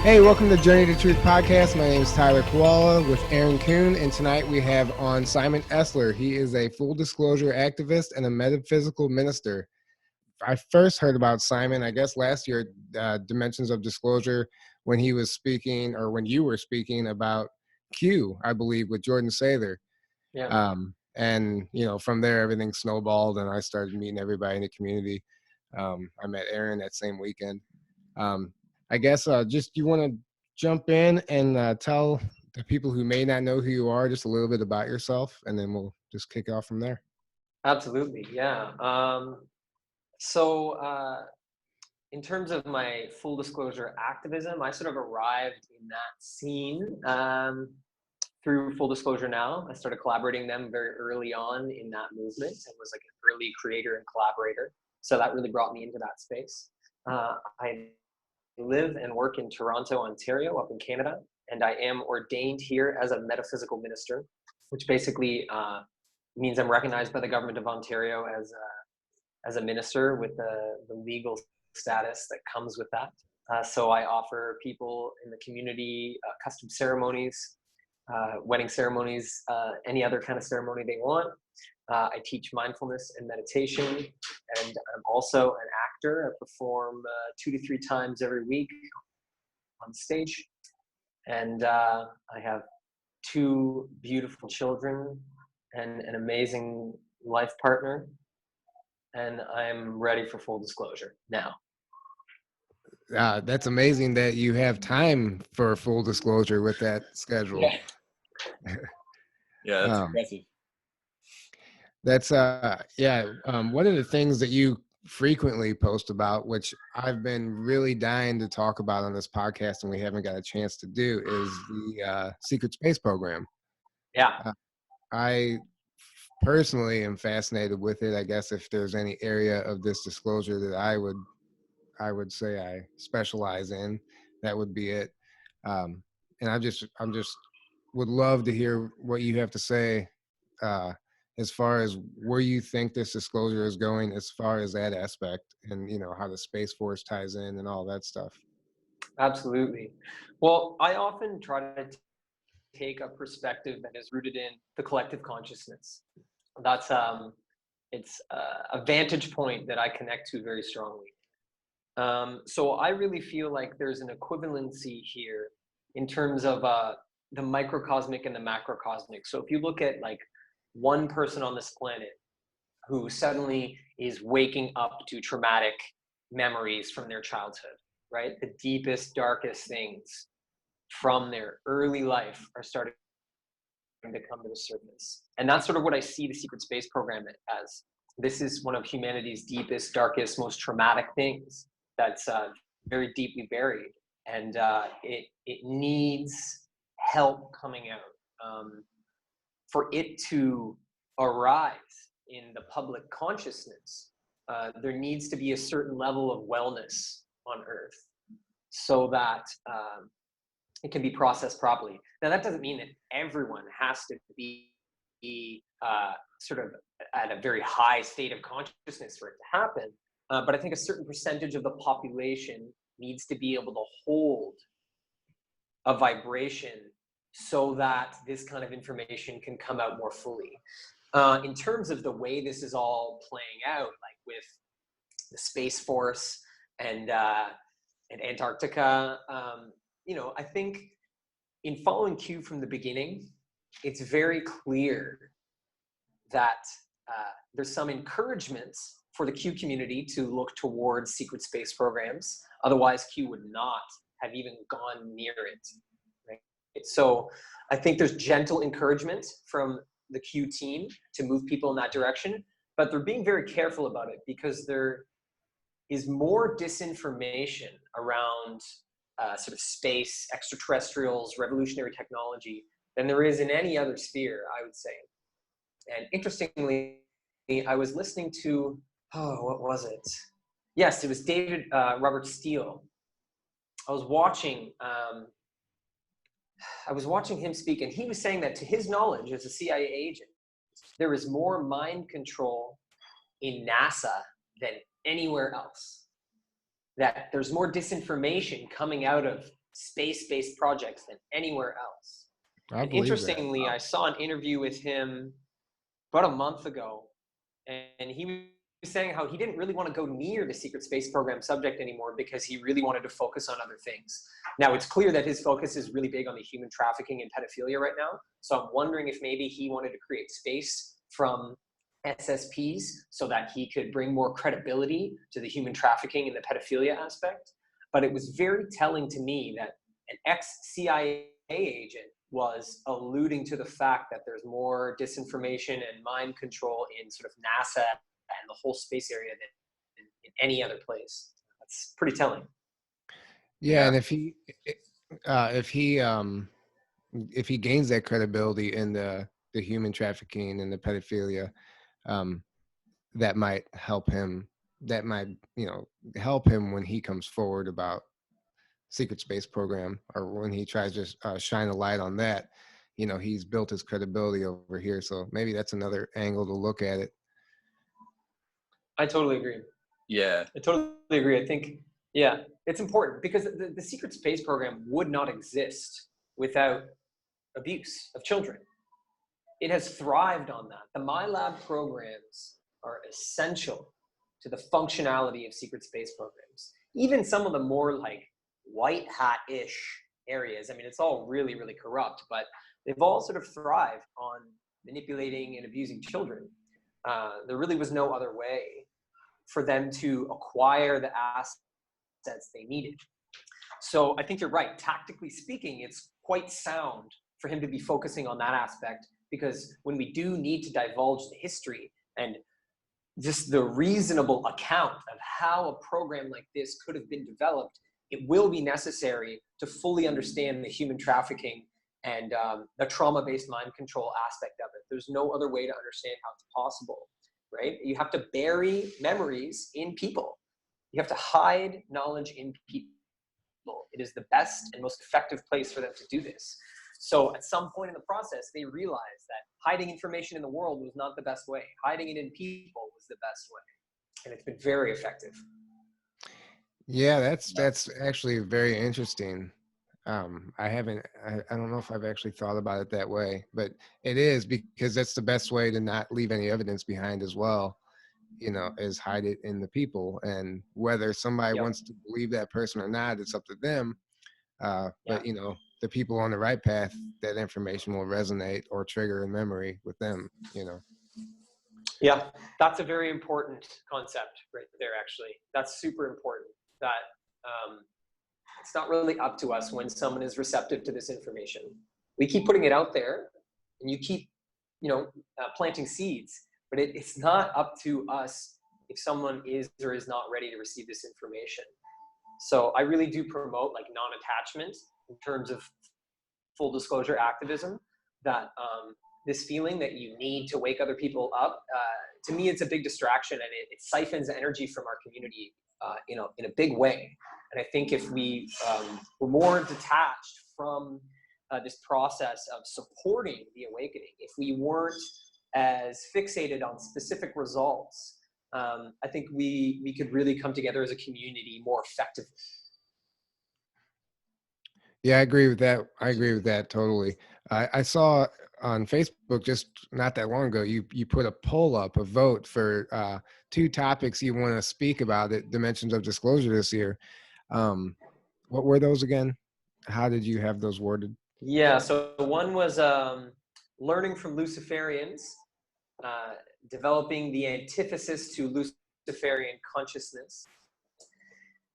Hey, welcome to Journey to Truth podcast. My name is Tyler Koala with Aaron Kuhn, and tonight we have on Simon Esler. He is a full disclosure activist and a metaphysical minister. I first heard about Simon, I guess last year, Dimensions of Disclosure, when he was speaking, or when you were speaking about Q, I believe, with Jordan Sather. Yeah. And, you know, from there, everything snowballed, and I started meeting everybody in the community. I met Aaron that same weekend. I guess just you want to jump in and tell the people who may not know who you are just a little bit about yourself, and then we'll just kick off from there. Absolutely. Yeah. In terms of my full disclosure activism, I sort of arrived in that scene through Full Disclosure Now. I started collaborating them very early on in that movement and was like an early creator and collaborator. So that really brought me into that space. I live and work in Toronto, Ontario, up in Canada, and I am ordained here as a metaphysical minister, which basically means I'm recognized by the government of Ontario as a minister with the legal status that comes with that. So I offer people in the community custom ceremonies, wedding ceremonies, any other kind of ceremony they want. I teach mindfulness and meditation, and I'm also an actor. I perform 2 to 3 times every week on stage, and I have 2 beautiful children and an amazing life partner, and I'm ready for full disclosure now. That's amazing that you have time for full disclosure with that schedule. Yeah, that's impressive. That's one of the things that you frequently post about, which I've been really dying to talk about on this podcast and we haven't got a chance to do, is the secret space program. Yeah. I personally am fascinated with it. I guess if there's any area of this disclosure that I would say I specialize in, that would be it. And I'm just would love to hear what you have to say as far as where you think this disclosure is going, as far as that aspect, and you know how the Space Force ties in and all that stuff. Absolutely. Well, I often try to take a perspective that is rooted in the collective consciousness. That's it's a vantage point that I connect to very strongly. So I really feel like there's an equivalency here in terms of the microcosmic and the macrocosmic. So if you look at like one person on this planet who suddenly is waking up to traumatic memories from their childhood, right? The deepest, darkest things from their early life are starting to come to the surface. And that's sort of what I see the secret space program as. This is one of humanity's deepest, darkest, most traumatic things that's very deeply buried. And it needs help coming out. For it to arise in the public consciousness, there needs to be a certain level of wellness on Earth so that it can be processed properly. Now, that doesn't mean that everyone has to be sort of at a very high state of consciousness for it to happen, but I think a certain percentage of the population needs to be able to hold a vibration so that this kind of information can come out more fully. In terms of the way this is all playing out, like with the Space Force and Antarctica, I think in following Q from the beginning, it's very clear that there's some encouragement for the Q community to look towards secret space programs. Otherwise, Q would not have even gone near it. Right? So I think there's gentle encouragement from the Q team to move people in that direction, but they're being very careful about it because there is more disinformation around sort of space, extraterrestrials, revolutionary technology than there is in any other sphere, I would say. And interestingly, I was listening to, what was it? Yes, it was David Robert Steele. I was watching him speak, and he was saying that to his knowledge as a CIA agent, there is more mind control in NASA than anywhere else. That there's more disinformation coming out of space-based projects than anywhere else. I And believe that. interestingly, I saw an interview with him about a month ago, and he was saying how he didn't really want to go near the secret space program subject anymore because he really wanted to focus on other things. Now, it's clear that his focus is really big on the human trafficking and pedophilia right now. So I'm wondering if maybe he wanted to create space from SSPs so that he could bring more credibility to the human trafficking and the pedophilia aspect. But it was very telling to me that an ex-CIA agent was alluding to the fact that there's more disinformation and mind control in sort of NASA and the whole space area than in any other place. That's pretty telling. Yeah, and if he gains that credibility in the human trafficking and the pedophilia, that might help him. That might, help him when he comes forward about secret space program, or when he tries to shine a light on that. He's built his credibility over here, so maybe that's another angle to look at it. I totally agree. Yeah. I totally agree. I think, yeah, it's important because the secret space program would not exist without abuse of children. It has thrived on that. The MyLab programs are essential to the functionality of secret space programs. Even some of the more like white hat-ish areas, I mean, it's all really, really corrupt, but they've all sort of thrived on manipulating and abusing children. There really was no other way for them to acquire the assets they needed. So I think you're right. Tactically speaking, it's quite sound for him to be focusing on that aspect, because when we do need to divulge the history and just the reasonable account of how a program like this could have been developed, it will be necessary to fully understand the human trafficking and the trauma-based mind control aspect of it. There's no other way to understand how it's possible, right? You have to bury memories in people. You have to hide knowledge in people. It is the best and most effective place for them to do this. So at some point in the process, they realized that hiding information in the world was not the best way. Hiding it in people was the best way. And it's been very effective. Yeah, that's actually very interesting. I don't know if I've actually thought about it that way, but it is, because that's the best way to not leave any evidence behind as well, is hide it in the people. And whether somebody wants to believe that person or not, it's up to them. But the people on the right path, that information will resonate or trigger a memory with them. Yeah, that's a very important concept right there, actually. That's super important, that it's not really up to us when someone is receptive to this information. We keep putting it out there, and you keep, planting seeds, but it's not up to us if someone is or is not ready to receive this information. So I really do promote like non-attachment in terms of full disclosure activism, that this feeling that you need to wake other people up, to me, it's a big distraction, and it siphons energy from our community in a big way. And I think if we were more detached from this process of supporting the awakening, if we weren't as fixated on specific results, I think we could really come together as a community more effectively. Yeah, I agree with that. I agree with that totally. I saw on Facebook just not that long ago, you put a poll up, a vote for 2 topics you want to speak about at Dimensions of Disclosure this year. What were those again? How did you have those worded? Yeah, so one was learning from Luciferians, developing the antithesis to Luciferian consciousness.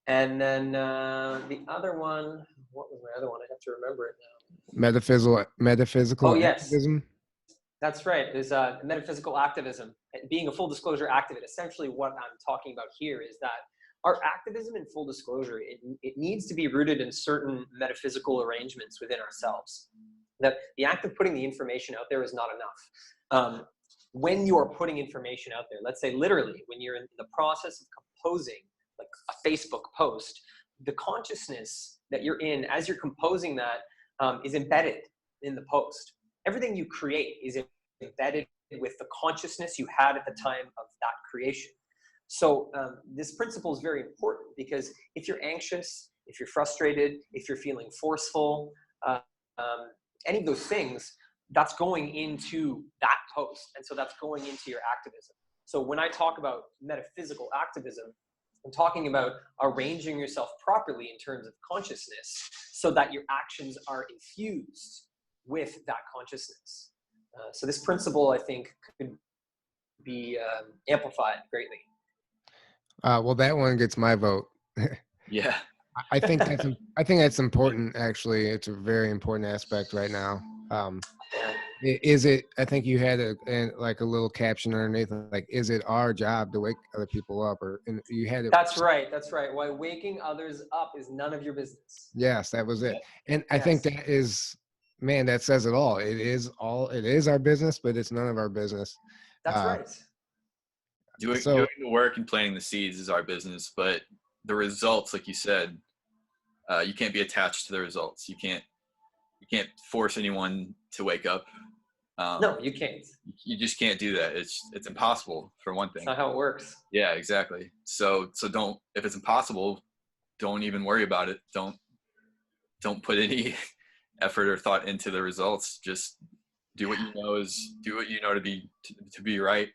And then the other one, what was my other one? I have to remember it now. Metaphysical yes. Activism. That's right. There's metaphysical activism. Being a full disclosure activist, essentially what I'm talking about here is that our activism in full disclosure, it needs to be rooted in certain metaphysical arrangements within ourselves. That the act of putting the information out there is not enough. When you are putting information out there, let's say literally when you're in the process of composing like a Facebook post, the consciousness that you're in as you're composing that is embedded in the post. Everything you create is embedded with the consciousness you had at the time of that creation. So this principle is very important, because if you're anxious, if you're frustrated, if you're feeling forceful, any of those things, that's going into that post. And so that's going into your activism. So when I talk about metaphysical activism, I'm talking about arranging yourself properly in terms of consciousness so that your actions are infused with that consciousness. So this principle, I think, could be amplified greatly. Well, that one gets my vote. Yeah. I think that's important. Actually, it's a very important aspect right now. Is it? I think you had like a little caption underneath, like, "Is it our job to wake other people up?" Or and you had it. That's right. That's right. Why waking others up is none of your business. Yes, that was it. Yeah. And I think that is, man, that says it all. It is our business, but it's none of our business. That's right. Doing the work and planting the seeds is our business, but the results, like you said, you can't be attached to the results. You can't force anyone to wake up. No, you can't. You just can't do that. It's impossible, for one thing. It's not how it works. Yeah, exactly. So don't, if it's impossible, don't even worry about it. Don't put any effort or thought into the results. Just do what you know to be right.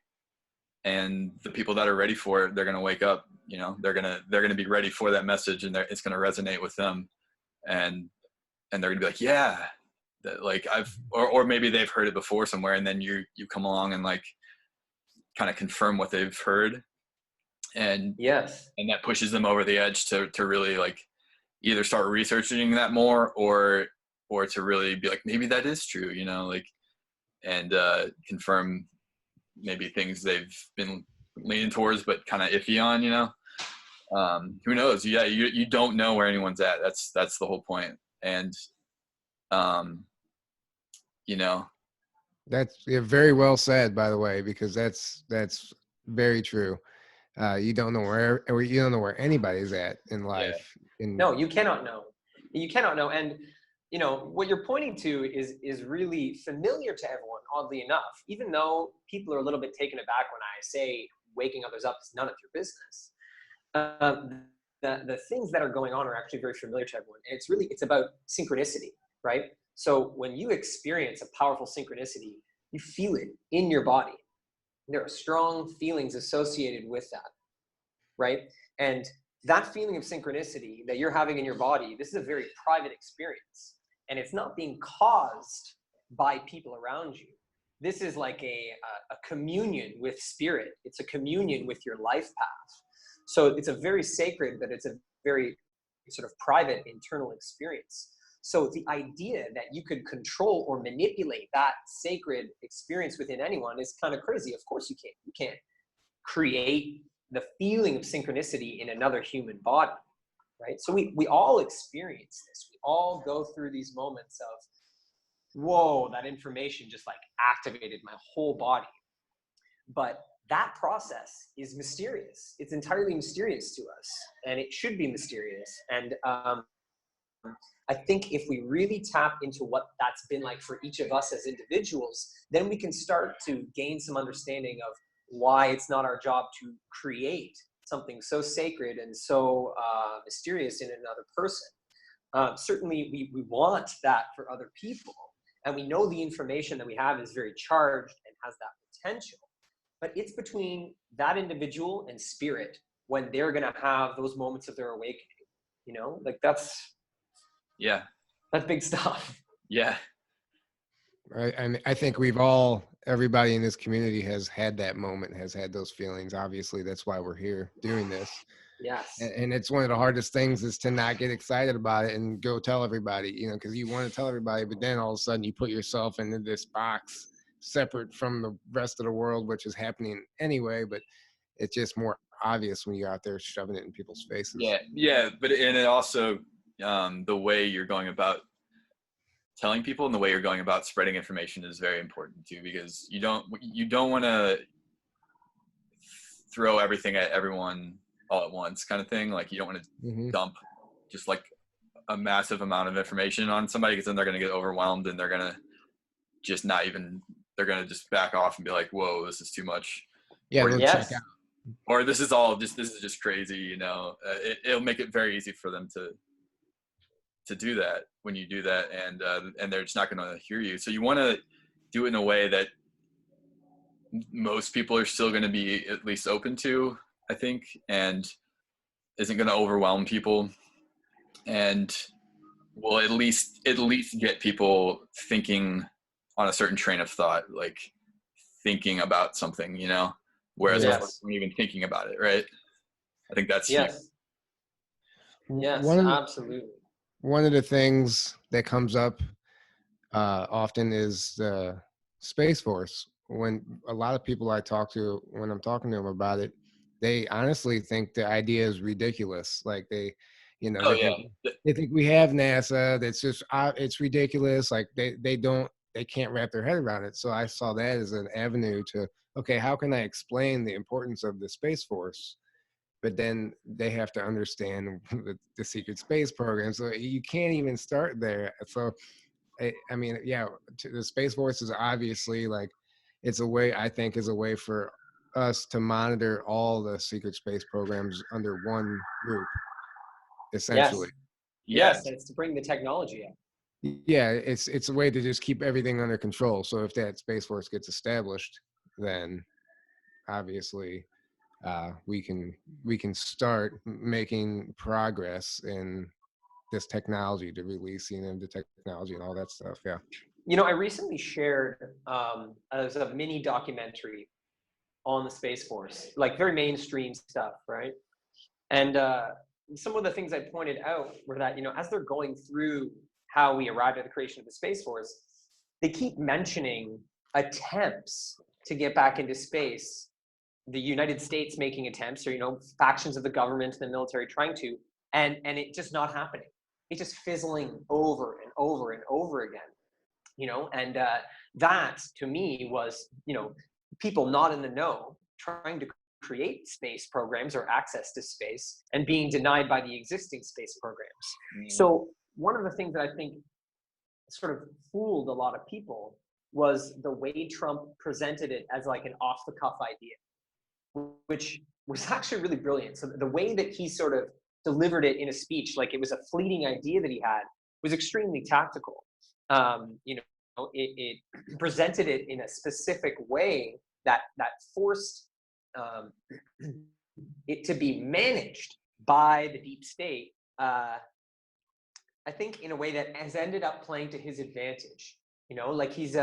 And the people that are ready for it, they're going to wake up, they're going to be ready for that message, and it's going to resonate with them. And they're going to be like, yeah, that, like, or maybe they've heard it before somewhere, and then you come along and like kind of confirm what they've heard. And yes, and that pushes them over the edge to really like either start researching that more or to really be like, maybe that is true, like, and confirm maybe things they've been leaning towards but kind of iffy on, who knows? Yeah, you don't know where anyone's at. That's the whole point. And that's very well said, by the way, because that's very true. You don't know where anybody's at in life. Yeah. No, you cannot know. You cannot know. And what you're pointing to is really familiar to everyone, oddly enough, even though people are a little bit taken aback when I say waking others up is none of your business. The things that are going on are actually very familiar to everyone. And it's about synchronicity, right? So when you experience a powerful synchronicity, you feel it in your body. There are strong feelings associated with that, right? And that feeling of synchronicity that you're having in your body, this is a very private experience. And it's not being caused by people around you. This is like a communion with spirit. It's a communion with your life path. So it's a very sacred, but it's a very sort of private internal experience. So the idea that you could control or manipulate that sacred experience within anyone is kind of crazy. Of course you can't. You can't create the feeling of synchronicity in another human body, right? So we all experience this. We all go through these moments of, whoa, that information just like activated my whole body. But that process is mysterious. It's entirely mysterious to us, and it should be mysterious. And I think if we really tap into what that's been like for each of us as individuals, then we can start to gain some understanding of why it's not our job to create something so sacred and so mysterious in another person. Certainly we want that for other people, and we know the information that we have is very charged and has that potential, but it's between that individual and spirit when they're going to have those moments of their awakening, like that's big stuff. Yeah. Right. I think everybody in this community has had that moment, has had those feelings. Obviously, that's why we're here doing this. Yes. And it's one of the hardest things is to not get excited about it and go tell everybody, because you want to tell everybody, but then all of a sudden you put yourself into this box separate from the rest of the world, which is happening anyway, but it's just more obvious when you're out there shoving it in people's faces. Yeah. But it also, the way you're going about telling people and the way you're going about spreading information is very important too, because you don't want to throw everything at everyone all at once kind of thing. Like you don't want to dump just like a massive amount of information on somebody, because then they're going to get overwhelmed and they're going to just just back off and be like, whoa, this is too much. Yeah. Yes. Or this is just crazy, it'll make it very easy for them to to do that when you do that, and they're just not going to hear you. So you want to do it in a way that most people are still going to be at least open to, I think, and isn't going to overwhelm people, and will at least get people thinking on a certain train of thought, like thinking about something, you know, whereas Yes. before you weren't even thinking about it, right? I think that's Yes. Yes, One of the, absolutely. one of the things that comes up often is the Space Force. When a lot of people I talk to, when I'm talking to them about it, they honestly think the idea is ridiculous. Like they, you know, Oh yeah. they think we have NASA. That's just it's ridiculous. Like they can't wrap their head around it. So I saw that as an avenue to, okay, how can I explain the importance of the Space Force? But then they have to understand the secret space program. So you can't even start there. So I mean, yeah, the Space Force is obviously like, it's a way, I think, is a way for us to monitor all the secret space programs under one group, essentially. Yes, and it's to bring the technology up. Yeah, it's a way to just keep everything under control. So if that Space Force gets established, then obviously we can start making progress in this technology, to releasing of the technology and all that stuff. Yeah. You know, I recently shared as a mini documentary on the Space Force, like very mainstream stuff, right? And some of the things I pointed out were that, you know, as they're going through how we arrived at the creation of the Space Force, they keep mentioning attempts to get back into space, the United States making attempts, or, you know, factions of the government and the military trying to, and it just not happening. It's just fizzling over and over and over again, you know, and that to me was, you know, people not in the know trying to create space programs or access to space and being denied by the existing space programs. So one of the things that I think sort of fooled a lot of people was the way Trump presented it as like an off-the-cuff idea, which was actually really brilliant. So the way that he sort of delivered it in a speech, like it was a fleeting idea that he had, was extremely tactical. You know, it presented it in a specific way that forced it to be managed by the deep state. I think in a way that has ended up playing to his advantage. You know, like he's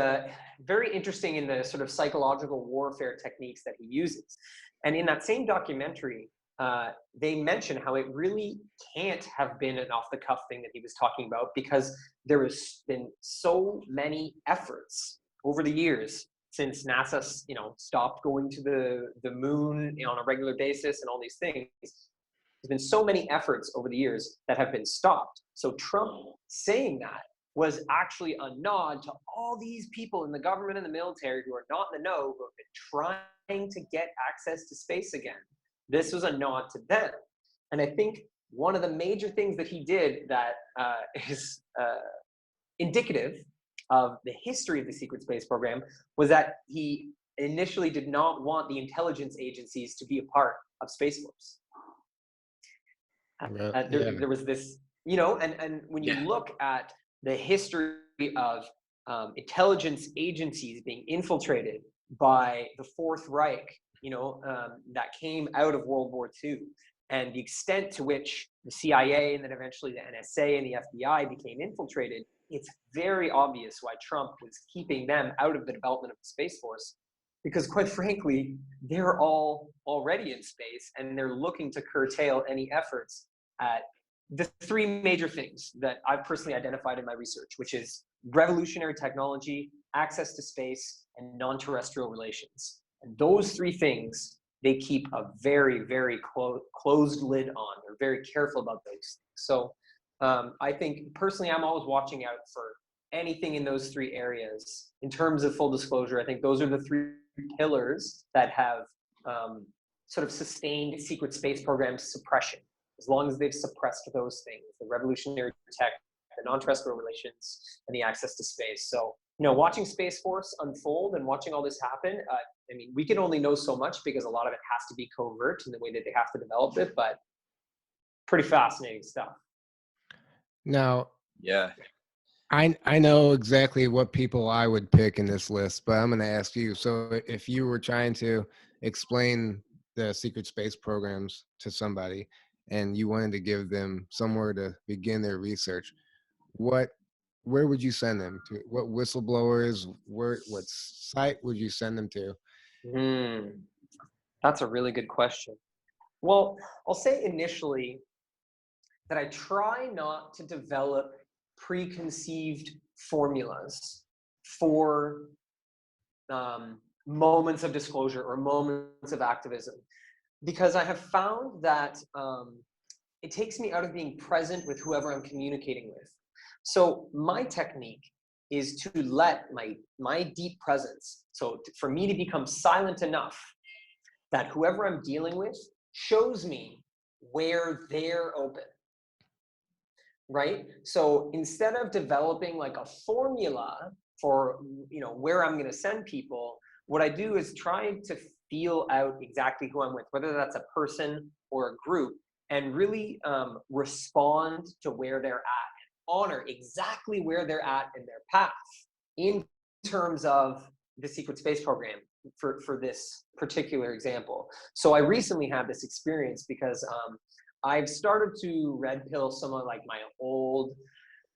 very interesting in the sort of psychological warfare techniques that he uses. And in that same documentary, they mention how it really can't have been an off-the-cuff thing that he was talking about, because there has been so many efforts over the years since NASA, you know, stopped going to the moon on a regular basis and all these things. There's been so many efforts over the years that have been stopped. So Trump saying that was actually a nod to all these people in the government and the military who are not in the know, who have been trying to get access to space again. This was a nod to them. And I think one of the major things that he did that is indicative of the history of the secret space program was that he initially did not want the intelligence agencies to be a part of Space Force. There was this, you know, and when you look at the history of intelligence agencies being infiltrated by the Fourth Reich, you know, that came out of World War II, and the extent to which the CIA and then eventually the NSA and the FBI became infiltrated, it's very obvious why Trump was keeping them out of the development of the Space Force, because quite frankly, they're all already in space and they're looking to curtail any efforts at the three major things that I've personally identified in my research, which is revolutionary technology, access to space, and non-terrestrial relations. And those three things, they keep a very, very closed lid on. They're very careful about those things. So I think personally, I'm always watching out for anything in those three areas. In terms of full disclosure, I think those are the three pillars that have sort of sustained secret space program suppression. As long as they've suppressed those things, the revolutionary tech, the non-terrestrial relations, and the access to space. So, you know, watching Space Force unfold and watching all this happen, I mean, we can only know so much because a lot of it has to be covert in the way that they have to develop it, but pretty fascinating stuff. Now, Yeah. I know exactly what people I would pick in this list, but I'm going to ask you. So if you were trying to explain the secret space programs to somebody and you wanted to give them somewhere to begin their research, where would you send them to? What whistleblowers, what site would you send them to? That's a really good question. Well, I'll say initially that I try not to develop preconceived formulas for moments of disclosure or moments of activism, because I have found that it takes me out of being present with whoever I'm communicating with. So my technique is to let my deep presence, so for me to become silent enough that whoever I'm dealing with shows me where they're open, right? So instead of developing like a formula for, where I'm going to send people, what I do is try to feel out exactly who I'm with, whether that's a person or a group, and really respond to where they're at, honor exactly where they're at in their path in terms of the secret space program for this particular example. So I recently had this experience because I've started to red pill some of like my old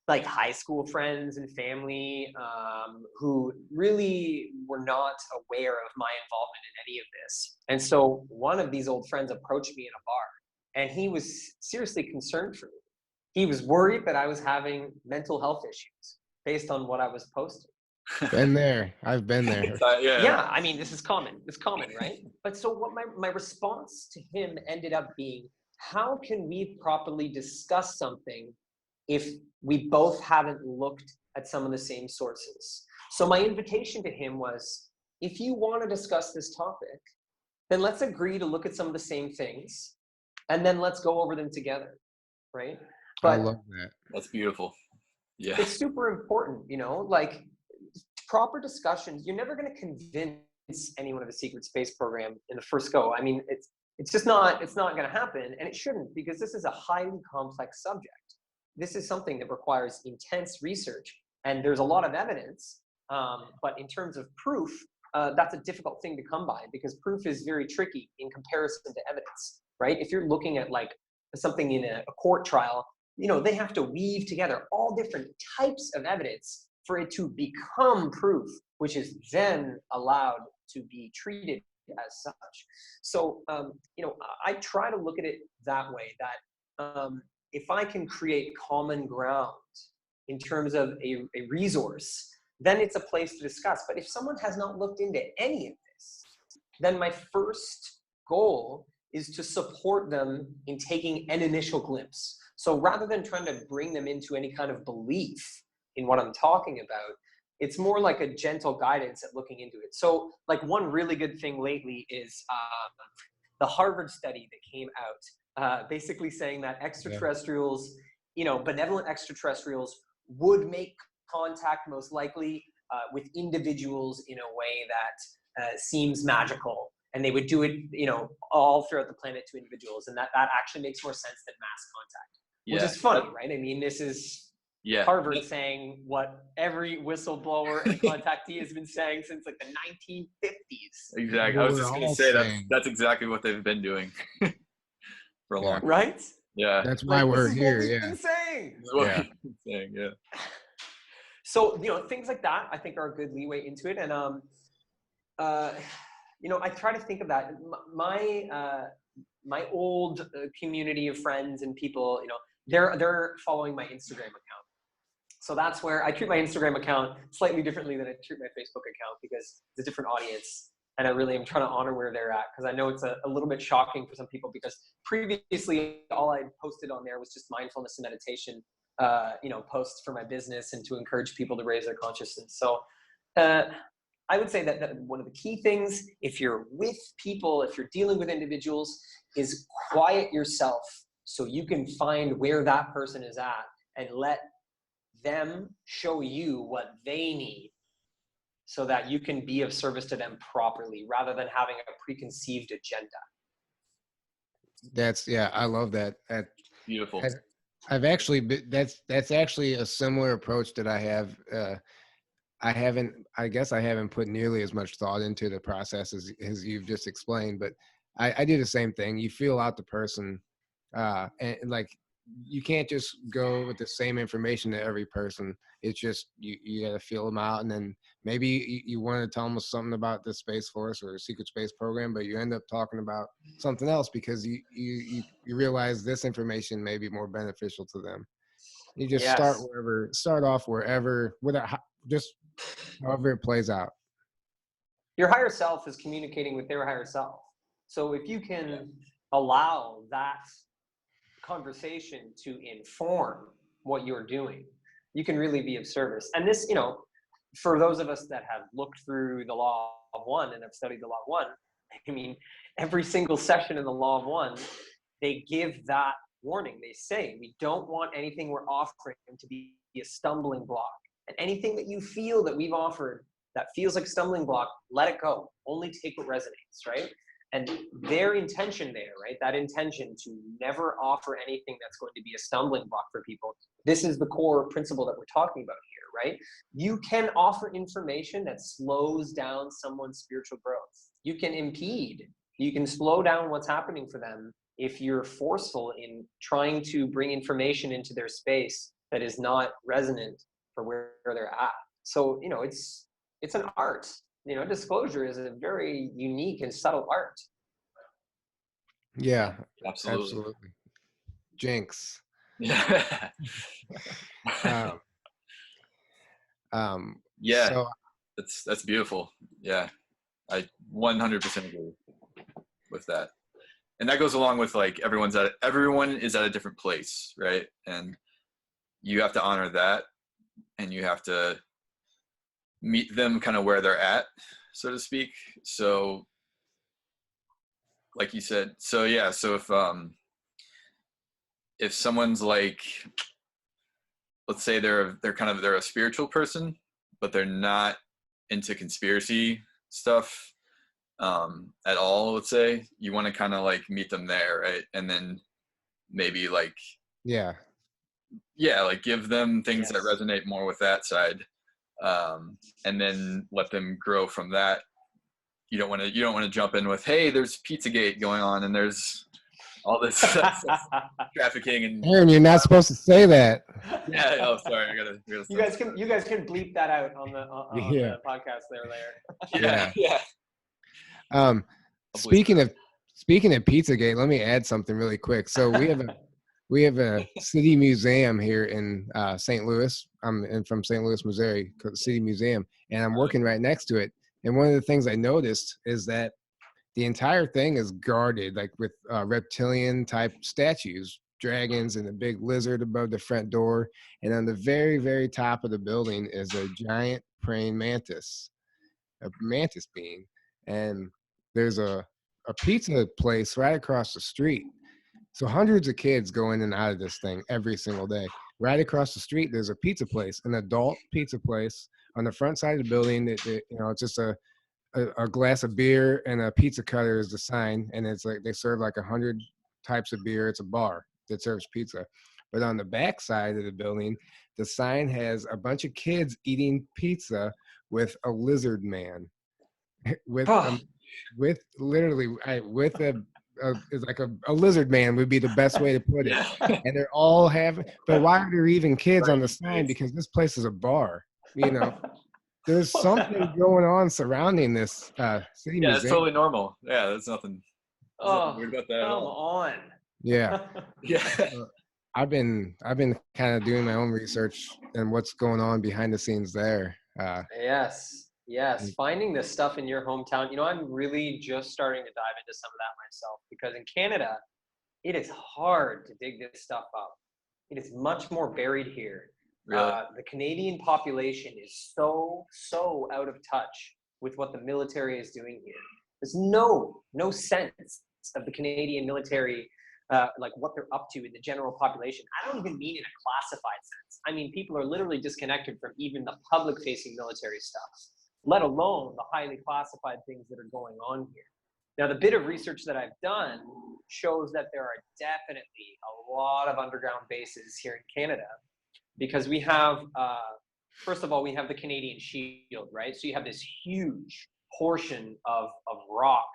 like high school friends and family who really were not aware of my involvement in any of this. And so one of these old friends approached me in a bar, and he was seriously concerned for me. He was worried that I was having mental health issues based on what I was posting. Been there. I've been there. Yeah, I mean, this is common. It's common, right? But so what my response to him ended up being, how can we properly discuss something if we both haven't looked at some of the same sources? So my invitation to him was, if you want to discuss this topic, then let's agree to look at some of the same things, and then let's go over them together, right? But I love that. That's beautiful. Yeah. it's super important, like proper discussions. You're never going to convince anyone of the secret space program in the first go. I mean, it's just not, it's not going to happen, and it shouldn't, because this is a highly complex subject. This is something that requires intense research, and there's a lot of evidence. But in terms of proof, that's a difficult thing to come by, because proof is very tricky in comparison to evidence, right? If you're looking at like something in a court trial, they have to weave together all different types of evidence for it to become proof, which is then allowed to be treated as such. So, I try to look at it that way, that if I can create common ground in terms of a resource, then it's a place to discuss. But if someone has not looked into any of this, then my first goal is to support them in taking an initial glimpse. So rather than trying to bring them into any kind of belief in what I'm talking about, it's more like a gentle guidance at looking into it. So like one really good thing lately is the Harvard study that came out, basically saying that extraterrestrials, benevolent extraterrestrials would make contact most likely with individuals in a way that seems magical. And they would do it, all throughout the planet to individuals. And that actually makes more sense than mass contact, which is funny, right? I mean, this is Harvard saying what every whistleblower and contactee has been saying since like the 1950s. Exactly. I was just going to say that's exactly what they've been doing for a long time. Right? Yeah. That's why we're here. This is what we've been saying. This is what we've been saying, yeah. So, things like that, I think, are a good leeway into it. And, I try to think of that. My old community of friends and people, they're following my Instagram account. So that's where I treat my Instagram account slightly differently than I treat my Facebook account, because it's a different audience. And I really am trying to honor where they're at, because I know it's a little bit shocking for some people, because previously all I posted on there was just mindfulness and meditation, posts for my business and to encourage people to raise their consciousness. So I would say that one of the key things, if you're with people, if you're dealing with individuals, is quiet yourself so you can find where that person is at and let them show you what they need, so that you can be of service to them properly, rather than having a preconceived agenda. I love that. Beautiful. I've actually that's actually a similar approach that I have. I guess I haven't put nearly as much thought into the process as you've just explained, but I do the same thing. You feel out the person, and like you can't just go with the same information to every person. It's just you got to feel them out, and then maybe you want to tell them something about the Space Force or a secret space program, but you end up talking about something else because you realize this information may be more beneficial to them. You just Yes. start off wherever, without just however it plays out. Your higher self is communicating with their higher self. So if you can allow that conversation to inform what you're doing, you can really be of service. And this, for those of us that have looked through the Law of One and have studied the Law of One, I mean, every single session in the Law of One, they give that warning. They say, we don't want anything we're offering to be a stumbling block. And anything that you feel that we've offered that feels like a stumbling block, let it go. Only take what resonates, right? And their intention there, right? That intention to never offer anything that's going to be a stumbling block for people. This is the core principle that we're talking about here, right? You can offer information that slows down someone's spiritual growth. You can impede. You can slow down what's happening for them if you're forceful in trying to bring information into their space that is not resonant for where they're at. So, it's an art. Disclosure is a very unique and subtle art. Yeah, Absolutely. Jinx. Yeah. Yeah, So that's beautiful. Yeah, I 100% agree with that. And that goes along with like everyone is at a different place, right? And you have to honor that, and you have to meet them kind of where they're at, so to speak. So like you said, so yeah, so if someone's like, let's say they're a spiritual person, but they're not into conspiracy stuff at all, let's say, you want to kind of like meet them there, right? And then maybe like like give them things that resonate more with that side, and then let them grow from that. You don't want to jump in with, hey, there's Pizzagate going on and there's all this trafficking and Aaron, you're not supposed to say that. Yeah. Oh, sorry. I gotta you guys can bleep that out on the podcast there. Yeah. Speaking of Pizzagate, let me add something really quick. So we have a city museum here in St. Louis. I'm from St. Louis, Missouri, called the City Museum, and I'm working right next to it. And one of the things I noticed is that the entire thing is guarded, like with reptilian type statues, dragons and a big lizard above the front door. And on the very, very top of the building is a giant praying mantis, a mantis being. And there's a pizza place right across the street. So hundreds of kids go in and out of this thing every single day. Right across the street, there's a pizza place, an adult pizza place on the front side of the building. It's just a glass of beer and a pizza cutter is the sign, and it's like they serve like 100 types of beer. It's a bar that serves pizza. But on the back side of the building, the sign has a bunch of kids eating pizza with a lizard man, with it's like a lizard man would be the best way to put it. And they're all having, but why are there even kids on the sign? Because this place is a bar, There's something going on surrounding this city museum. It's totally normal. Yeah, there's nothing weird about that at all. On. Yeah. Yeah. I've been kind of doing my own research and what's going on behind the scenes there. Yes. Finding this stuff in your hometown. I'm really just starting to dive into some of that myself, because in Canada, it is hard to dig this stuff up. It is much more buried here. Really? The Canadian population is so out of touch with what the military is doing here. There's no sense of the Canadian military, like what they're up to in the general population. I don't even mean in a classified sense. I mean, people are literally disconnected from even the public-facing military stuff, let alone the highly classified things that are going on here. Now, the bit of research that I've done shows that there are definitely a lot of underground bases here in Canada, because we have, first of all, we have the Canadian Shield, right? So you have this huge portion of rock,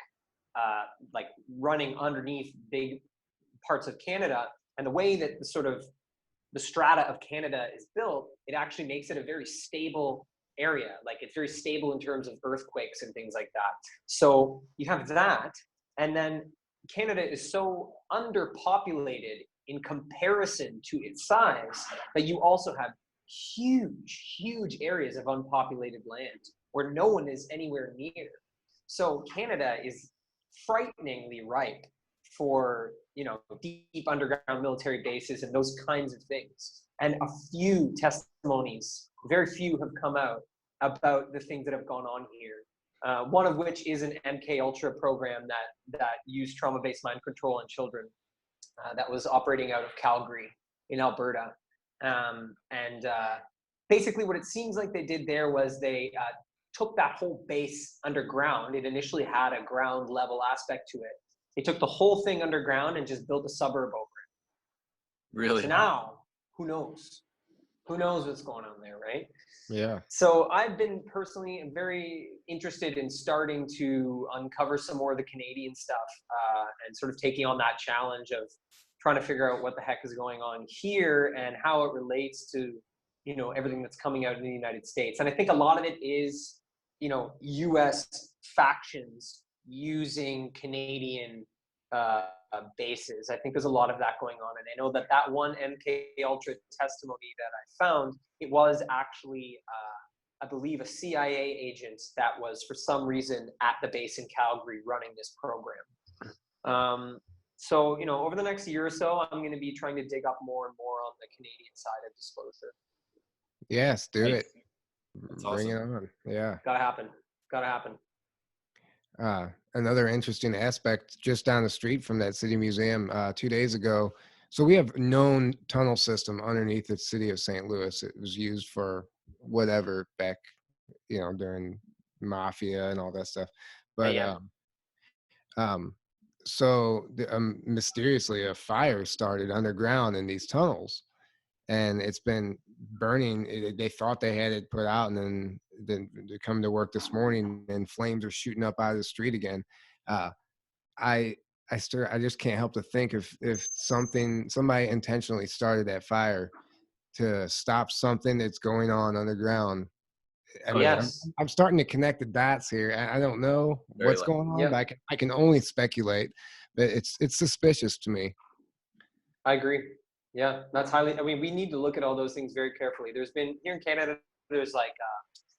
like running underneath big parts of Canada. And the way that the strata of Canada is built, it actually makes it a very stable area. Like it's very stable in terms of earthquakes and things like that. So you have that. And then Canada is so underpopulated in comparison to its size that you also have huge areas of unpopulated land where no one is anywhere near. So Canada is frighteningly ripe for, you know, deep underground military bases and those kinds of things. And a few testimonies, very few, have come out about the things that have gone on here. One of which is an MK Ultra program that used trauma-based mind control on children, that was operating out of Calgary in Alberta. Basically what it seems like they did there was they took that whole base underground. It initially had a ground level aspect to it. They took the whole thing underground and just built a suburb over it. Really? So now, who knows? Who knows what's going on there, right? Yeah. So I've been personally very interested in starting to uncover some more of the Canadian stuff, and sort of taking on that challenge of trying to figure out what the heck is going on here and how it relates to, you know, everything that's coming out in the United States. And I think a lot of it is, you know, US factions using Canadian bases. I think there's a lot of that going on. And I know that one MK Ultra testimony that I found, it was actually, I believe, a CIA agent that was for some reason at the base in Calgary running this program. So, you know, over the next year or so, I'm going to be trying to dig up more and more on the Canadian side of disclosure. Yes, do it. That's Bring awesome. it on. Yeah. Gotta happen. Another interesting aspect just down the street from that city museum 2 days ago. So we have known tunnel system underneath the city of St. Louis. It was used for whatever back, you know, during mafia and all that stuff. But mysteriously a fire started underground in these tunnels, and it's been burning. They thought they had it put out, and then they come to work this morning and flames are shooting up out of the street again. I just can't help to think if somebody intentionally started that fire to stop something that's going on underground. I mean, Yes. I'm starting to connect the dots here. I don't know what's going on, but I can only speculate. But it's suspicious to me. I agree. Yeah, that's highly, I mean, we need to look at all those things very carefully. There's been, here in Canada, there's like,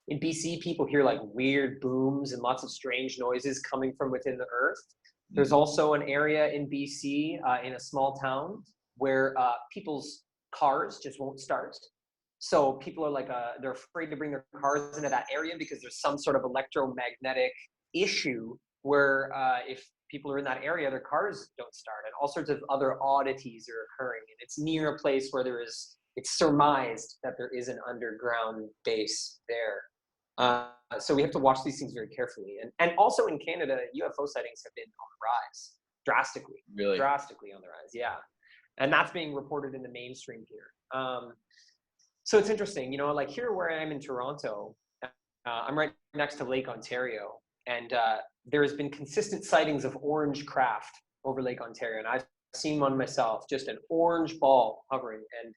in BC, people hear like weird booms and lots of strange noises coming from within the earth. There's also an area in BC, in a small town, where people's cars just won't start. So people are like, they're afraid to bring their cars into that area because there's some sort of electromagnetic issue where if people are in that area, their cars don't start, and all sorts of other oddities are occurring. And it's near a place where it's surmised that there is an underground base there. So we have to watch these things very carefully. And also in Canada, UFO sightings have been on the rise, drastically. Really? Drastically on the rise, yeah. And that's being reported in the mainstream here. So it's interesting, you know, like here where I am in Toronto, I'm right next to Lake Ontario, and there has been consistent sightings of orange craft over Lake Ontario, and I've seen one myself, just an orange ball hovering. And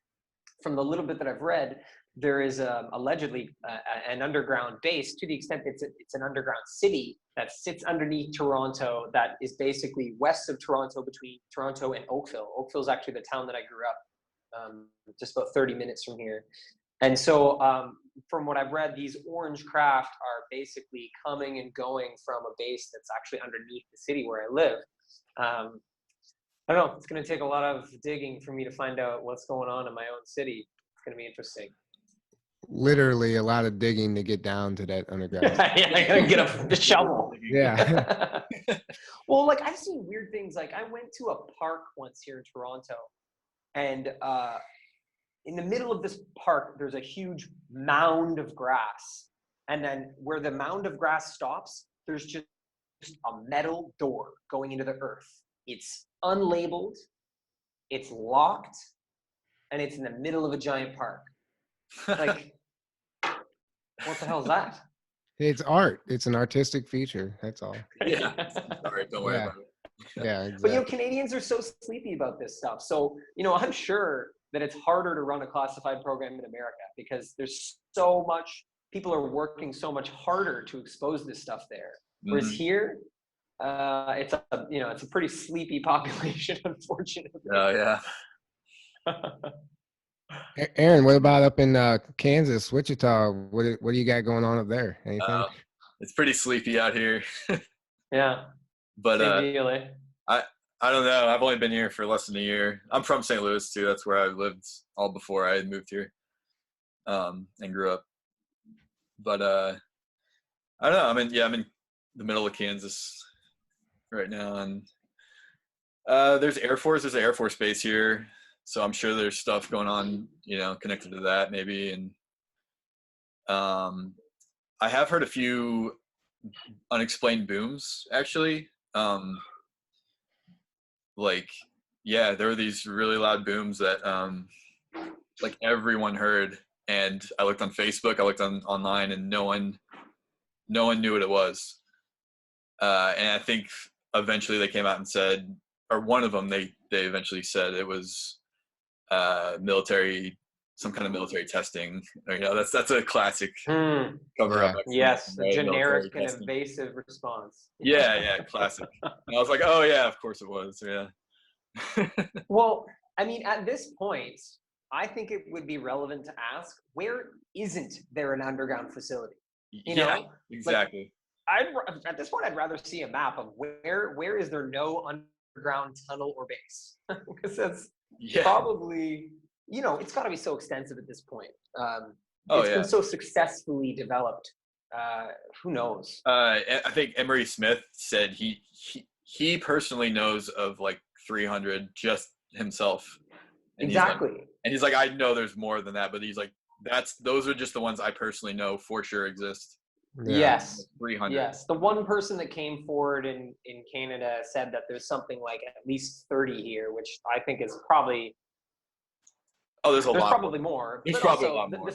from the little bit that I've read, there is allegedly an underground base, to the extent it's an underground city that sits underneath Toronto, that is basically west of Toronto, between Toronto and Oakville. Oakville is actually the town that I grew up, just about 30 minutes from here. And so from what I've read, these orange craft are basically coming and going from a base that's actually underneath the city where I live. I don't know, it's going to take a lot of digging for me to find out what's going on in my own city. It's going to be interesting. Literally a lot of digging to get down to that underground. Yeah, I gotta get a shovel. Yeah. Well, like I've seen weird things. Like I went to a park once here in Toronto, and in the middle of this park, there's a huge mound of grass. And then where the mound of grass stops, there's just a metal door going into the earth. It's unlabeled, it's locked, and it's in the middle of a giant park. Like, what the hell is that? It's art. It's an artistic feature. That's all. Yeah. Sorry, don't worry Yeah. about it. Yeah, But exactly. Canadians are so sleepy about this stuff. So, I'm sure that it's harder to run a classified program in America because there's so much, people are working so much harder to expose this stuff there. Whereas here, it's a pretty sleepy population, unfortunately. Oh yeah. Aaron, what about up in Kansas, Wichita? What do you got going on up there? Anything? It's pretty sleepy out here. Yeah. But Same deal, eh? I don't know. I've only been here for less than a year. I'm from St. Louis too. That's where I lived all before I had moved here, and grew up. But I don't know. I'm in the middle of Kansas right now, and there's Air Force. There's an Air Force base here, so I'm sure there's stuff going on, connected to that maybe. And I have heard a few unexplained booms actually. There were these really loud booms that like everyone heard, and I looked on Facebook, I looked online, and no one knew what it was. And I think eventually they came out and said, or one of them, they eventually said it was some kind of military testing. That's a classic cover up. Yes, a right? generic and evasive response. Yeah, classic. And I was like, oh yeah, of course it was. Yeah. Well, at this point, I think it would be relevant to ask, where isn't there an underground facility? Exactly. At this point, I'd rather see a map of where is there no underground tunnel or base? Because that's probably, it's got to be so extensive at this point. It's been so successfully developed. Who knows? I think Emery Smith said he personally knows of like 300 just himself. And exactly. He's like, I know there's more than that, but he's like, those are just the ones I personally know for sure exist. Yeah. Yes. 300. Yes. The one person that came forward in Canada said that there's something like at least 30 here, which I think is probably. Oh, there's probably more. There's probably a lot more.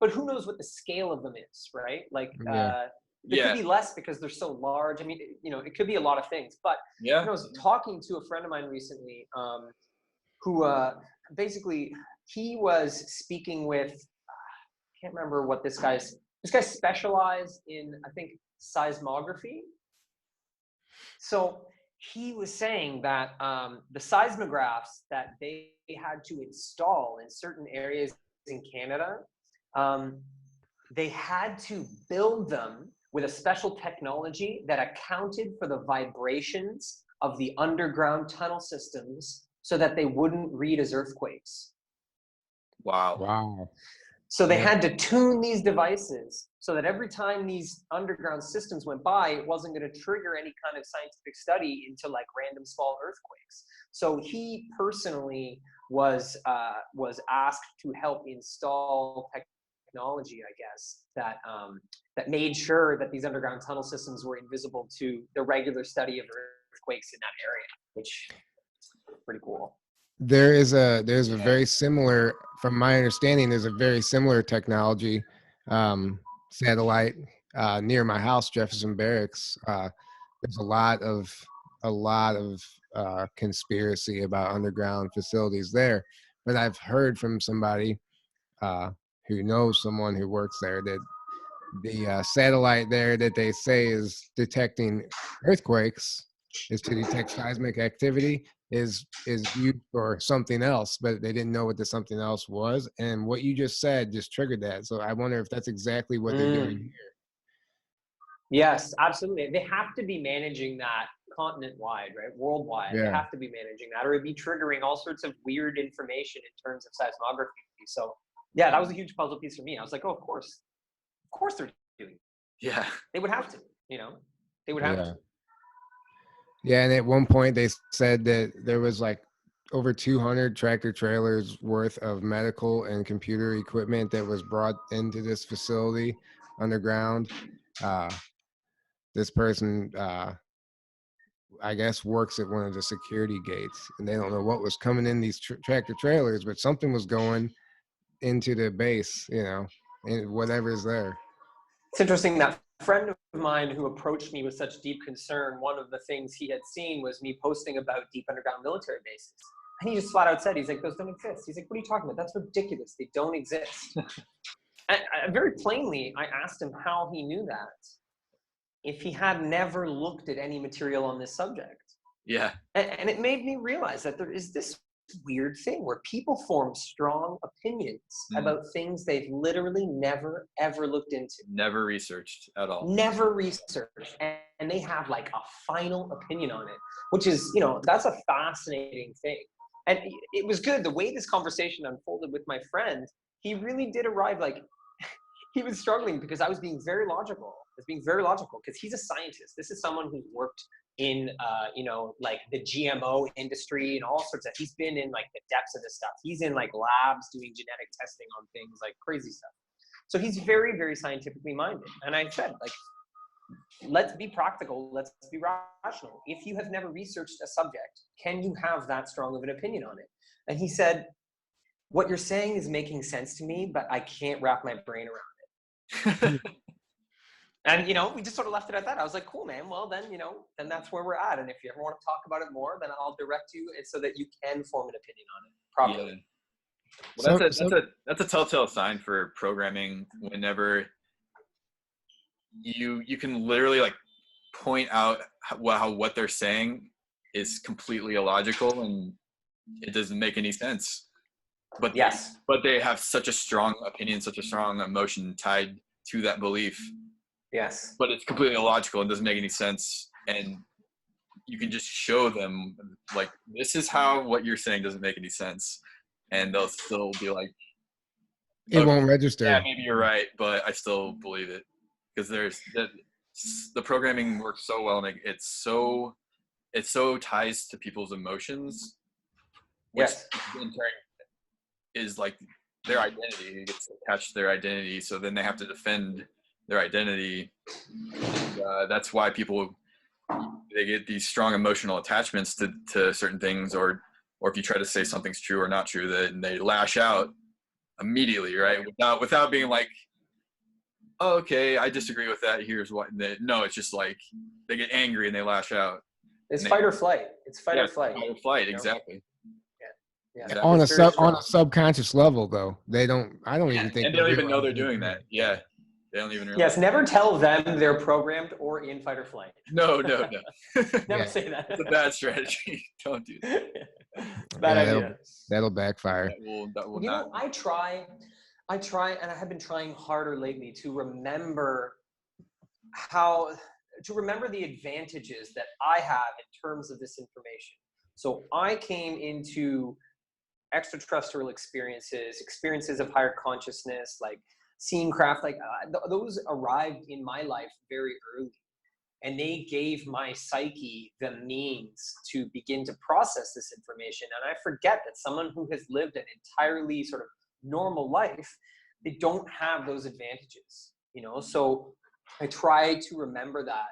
But who knows what the scale of them is, right? Like, Yeah. There could be less because they're so large. It could be a lot of things. But I was talking to a friend of mine recently, who basically he was speaking with. I can't remember what this guy specialized in. I think seismography. So he was saying that the seismographs that they had to install in certain areas in Canada, they had to build them with a special technology that accounted for the vibrations of the underground tunnel systems so that they wouldn't read as earthquakes. Wow. So they had to tune these devices so that every time these underground systems went by, it wasn't going to trigger any kind of scientific study into like random small earthquakes. So he personally was asked to help install technology, I guess, that made sure that these underground tunnel systems were invisible to the regular study of earthquakes in that area, which is pretty cool. There's a very similar, from my understanding, there's a very similar technology satellite near my house, Jefferson Barracks. There's a lot of conspiracy about underground facilities there, but I've heard from somebody who knows someone who works there that the satellite there that they say is detecting earthquakes is to detect seismic activity is used for something else, but they didn't know what the something else was. And what you just said just triggered that. So I wonder if that's exactly what they're doing here. Yes, absolutely. They have to be managing that continent-wide, right? Worldwide. Yeah. They have to be managing that, or it'd be triggering all sorts of weird information in terms of seismography. So yeah, that was a huge puzzle piece for me. I was like, oh, of course they're doing it. Yeah. They would have to, they would have to. Yeah, and at one point they said that there was like over 200 tractor trailers worth of medical and computer equipment that was brought into this facility underground. This person I guess, works at one of the security gates, and they don't know what was coming in these tractor trailers, but something was going into the base, you know, and whatever's there. It's interesting that friend of mine who approached me with such deep concern, one of the things he had seen was me posting about deep underground military bases. And he just flat out said, he's like, those don't exist. He's like, what are you talking about? That's ridiculous. They don't exist. And very plainly, I asked him how he knew that if he had never looked at any material on this subject. Yeah. And it made me realize that there is this weird thing where people form strong opinions about things they've literally never, ever looked into. Never researched at all. Never researched. And they have like a final opinion on it, which is, you know, that's a fascinating thing. And it was good. The way this conversation unfolded with my friend, he really did arrive, like, he was struggling because I was being very logical. I was being very logical because he's a scientist. This is someone who's worked in, you know, like the GMO industry and all sorts of, he's been in like the depths of this stuff. He's in like labs doing genetic testing on things, like crazy stuff. So he's very, very scientifically minded. And I said, like, let's be practical. Let's be rational. If you have never researched a subject, can you have that strong of an opinion on it? And he said, what you're saying is making sense to me, but I can't wrap my brain around it. And, you know, we just sort of left it at that. I was like, cool, man. Well, then, you know, then that's where we're at. And if you ever want to talk about it more, then I'll direct you so that you can form an opinion on it properly. Yeah. Well, that's a telltale sign for programming. Whenever you can literally like point out how what they're saying is completely illogical and it doesn't make any sense. But yes, but they have such a strong opinion, such a strong emotion tied to that belief. Yes. But it's completely illogical and doesn't make any sense. And you can just show them, like, this is how what you're saying doesn't make any sense. And they'll still be like, it won't register. Yeah, maybe you're right, but I still believe it. Because the programming works so well, and it so ties to people's emotions, which in turn is like their identity. It gets attached to their identity, so then they have to defend their identity. And, that's why people, they get these strong emotional attachments to certain things, or if you try to say something's true or not true, then they lash out immediately, right? Without being like, oh, okay, I disagree with that. Here's why. No, it's just like they get angry and they lash out. It's fight or flight. It's fight or flight. Fight or flight, you know? exactly. Yeah. Exactly. On a subconscious level, though, I don't even think. And they don't even know they're doing that. Yeah. They don't even realize. Yes, never tell them they're programmed or in fight or flight. No. Never say that. It's a bad strategy. Don't do that. Bad idea. That'll backfire. That will you not. know, I try, and I have been trying harder lately to remember the advantages that I have in terms of this information. So I came into extraterrestrial experiences of higher consciousness, like seeing craft, like those arrived in my life very early, and they gave my psyche the means to begin to process this information. And I forget that someone who has lived an entirely sort of normal life, they don't have those advantages, you know? So I try to remember that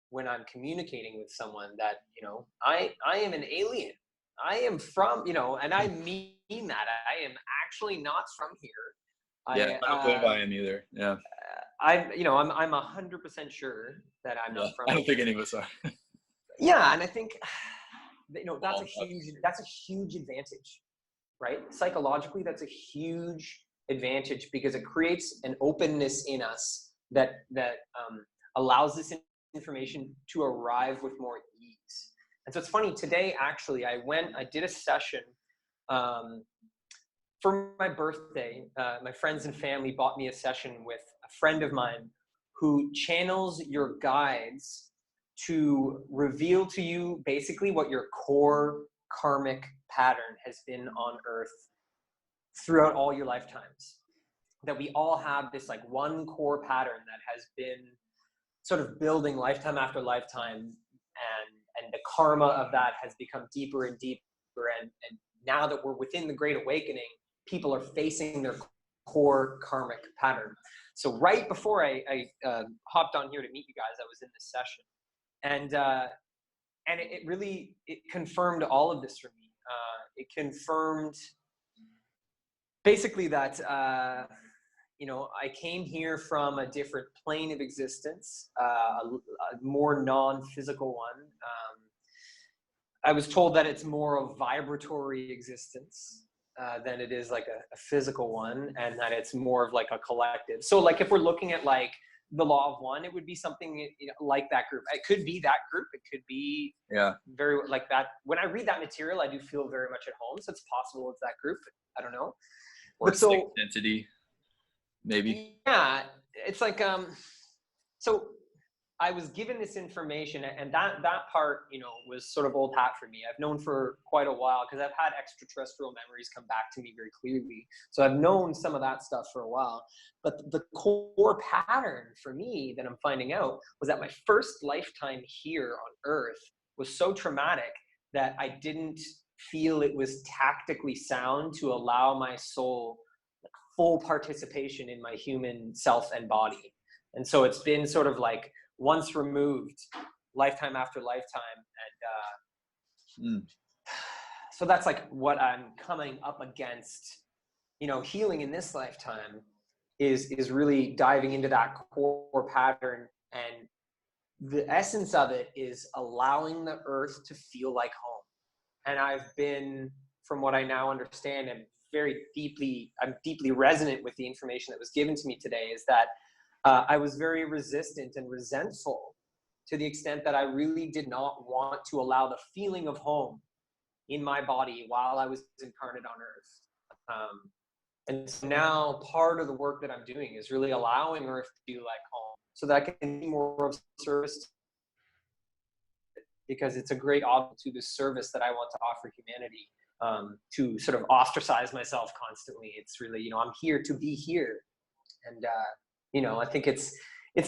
when I'm communicating with someone, that, you know, I am an alien. I am from, you know, and I mean that. I am actually not from here. I don't believe I am either. Yeah. I'm 100% sure that I'm not from. I don't think any of us are. Yeah, and I think, you know, that's a huge advantage, right? Psychologically, that's a huge advantage because it creates an openness in us that allows this information to arrive with more ease. And so it's funny, today actually I did a session for my birthday. My friends and family bought me a session with a friend of mine who channels your guides to reveal to you basically what your core karmic pattern has been on Earth throughout all your lifetimes. That we all have this like one core pattern that has been sort of building lifetime after lifetime, and the karma of that has become deeper and deeper. And now that we're within the Great Awakening, people are facing their core karmic pattern. So right before I hopped on here to meet you guys, I was in this session, and it really, it confirmed all of this for me. It confirmed basically that, you know, I came here from a different plane of existence, a more non-physical one. I was told that it's more of vibratory existence than it is like a physical one, and that it's more of like a collective. So like if we're looking at like the law of one, it would be something, you know, like that group. It could be that group. It could be very like that. When I read that material, I do feel very much at home. So it's possible it's that group. I don't know. Or but so entity, maybe. Yeah, it's like so I was given this information, and that part, you know, was sort of old hat for me. I've known for quite a while because I've had extraterrestrial memories come back to me very clearly. So I've known some of that stuff for a while. But the core pattern for me that I'm finding out was that my first lifetime here on Earth was so traumatic that I didn't feel it was tactically sound to allow my soul full participation in my human self and body. And so it's been sort of like once removed, lifetime after lifetime. And so that's like what I'm coming up against, you know, healing in this lifetime is really diving into that core pattern. And the essence of it is allowing the earth to feel like home. And I've been, from what I now understand, and I'm deeply resonant with the information that was given to me today, is that I was very resistant and resentful to the extent that I really did not want to allow the feeling of home in my body while I was incarnate on Earth. And so now part of the work that I'm doing is really allowing Earth to feel like home so that I can be more of service, because it's a great object to the service that I want to offer humanity. To sort of ostracize myself constantly. It's really, you know, I'm here to be here. And, you know, I think it's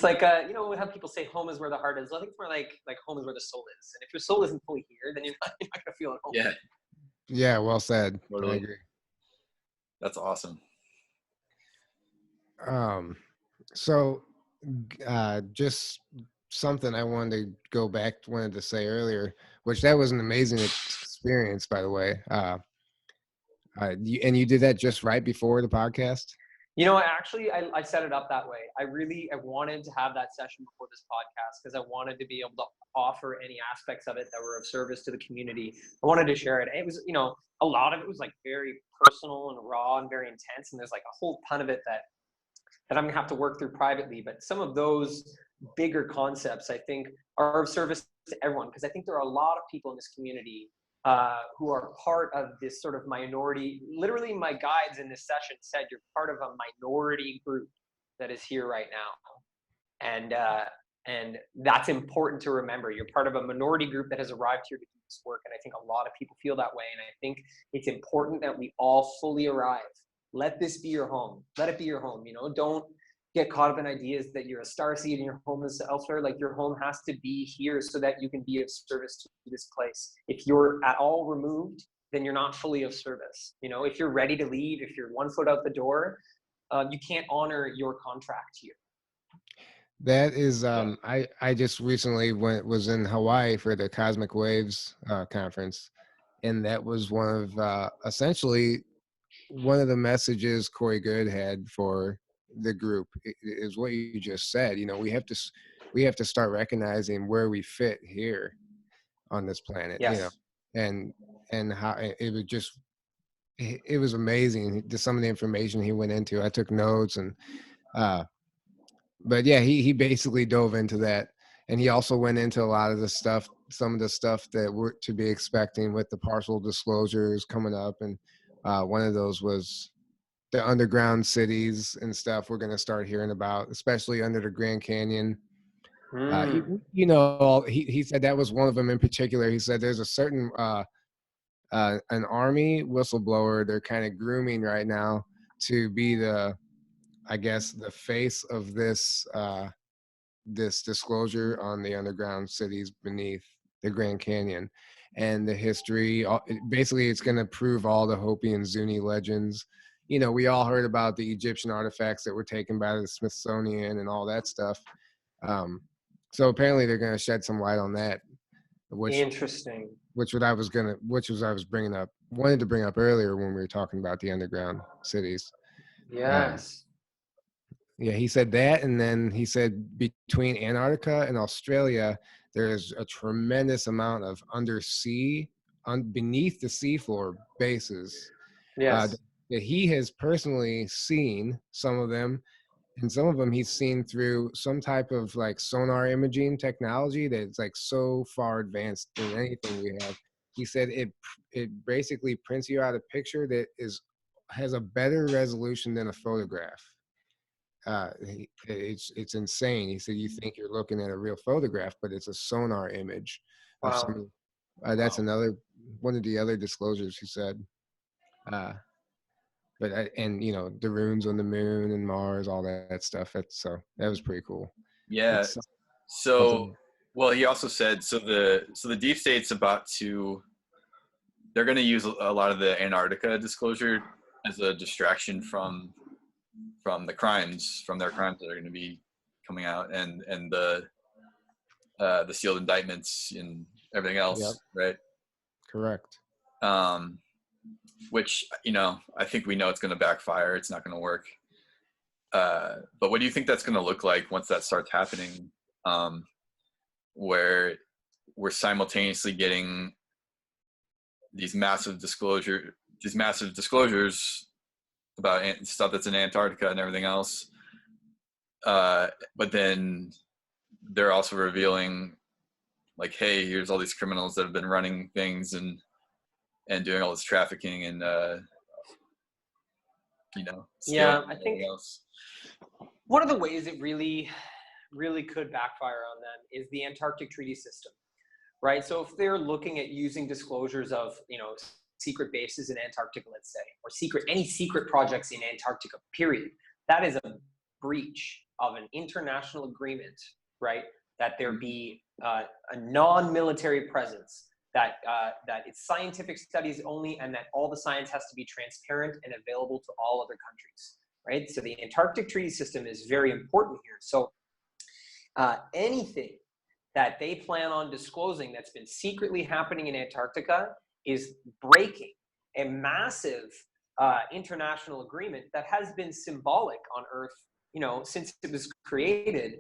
like, you know, how people say home is where the heart is. I think it's more like home is where the soul is. And if your soul isn't fully here, then you're not going to feel at home. Yeah. Yeah, well said. Totally. I agree. That's awesome. So just something I wanted to say earlier, which that was an amazing experience, by the way. And you did that just right before the podcast? You know, I set it up that way. I wanted to have that session before this podcast because I wanted to be able to offer any aspects of it that were of service to the community. I wanted to share it. And it was, you know, a lot of it was like very personal and raw and very intense. And there's like a whole ton of it that I'm gonna have to work through privately. But some of those bigger concepts, I think, are of service to everyone, because I think there are a lot of people in this community who are part of this sort of minority. Literally, my guides in this session said, you're part of a minority group that is here right now. And that's important to remember. You're part of a minority group that has arrived here to do this work. And I think a lot of people feel that way. And I think it's important that we all fully arrive. Let this be your home. Let it be your home. You know, don't get caught up in ideas that you're a starseed and your home is elsewhere. Like, your home has to be here so that you can be of service to this place. If you're at all removed, then you're not fully of service. You know, if you're ready to leave, if you're 1 foot out the door, you can't honor your contract here. That is, I just recently was in Hawaii for the Cosmic Waves conference, and that was one of essentially one of the messages Corey Good had for the group is what you just said. You know, we have to start recognizing where we fit here on this planet. Yes. You know, and how it was amazing, some of the information he went into. I took notes, and but yeah, he basically dove into that, and he also went into a lot of the stuff, some of the stuff that we're to be expecting with the partial disclosures coming up. And one of those was the underground cities and stuff we're going to start hearing about, especially under the Grand Canyon. You know, he said that was one of them in particular. He said there's a certain an army whistleblower they're kind of grooming right now to be I guess the face of this this disclosure on the underground cities beneath the Grand Canyon and the history. Basically, it's going to prove all the Hopi and Zuni legends. You know, we all heard about the Egyptian artifacts that were taken by the Smithsonian and all that stuff. So apparently they're going to shed some light on that. which Interesting. which what I was wanted to bring up earlier when we were talking about the underground cities. Yes. Yeah, he said that, and then he said between Antarctica and Australia, there's a tremendous amount of undersea, beneath the seafloor bases Yes. that he has personally seen. Some of them, and some of them he's seen through some type of like sonar imaging technology that's like so far advanced than anything we have. He said it basically prints you out a picture that has a better resolution than a photograph. It's insane. He said you think you're looking at a real photograph, but it's a sonar image of Wow. some. That's another one of the other disclosures he said. And you know, the runes on the moon and Mars, all that stuff. That was pretty cool. Yeah. It's So, something- well, he also said so the deep state's about to. They're going to use a lot of the Antarctica disclosure as a distraction from their crimes that are going to be coming out, and the sealed indictments and everything else. Yep. Right? Correct. Which, you know, I think we know it's going to backfire. It's not going to work. But what do you think that's going to look like once that starts happening? Where we're simultaneously getting these massive disclosures about stuff that's in Antarctica and everything else. But then they're also revealing, like, hey, here's all these criminals that have been running things and doing all this trafficking and Yeah, stealing I think else. one of the ways it really could backfire on them is the Antarctic Treaty System, right? So if they're looking at using disclosures of, secret bases in Antarctica, let's say, or any secret projects in Antarctica, period, that is a breach of an international agreement, right? That there be a non-military presence, that it's scientific studies only, and that all the science has to be transparent and available to all other countries, right? So the Antarctic Treaty System is very important here. So anything that they plan on disclosing that's been secretly happening in Antarctica is breaking a massive international agreement that has been symbolic on Earth, since it was created,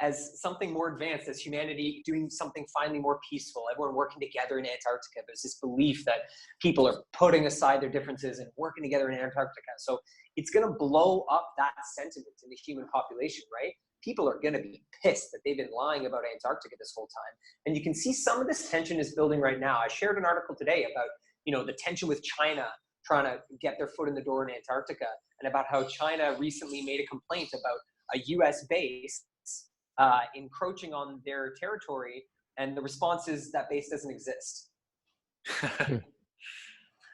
as something more advanced, as humanity doing something finally more peaceful, everyone working together in Antarctica. There's this belief that people are putting aside their differences and working together in Antarctica. So it's going to blow up that sentiment in the human population, right? People are going to be pissed that they've been lying about Antarctica this whole time. And you can see some of this tension is building right now. I shared an article today about, the tension with China trying to get their foot in the door in Antarctica, and about how China recently made a complaint about a US base encroaching on their territory, and the response is that base doesn't exist.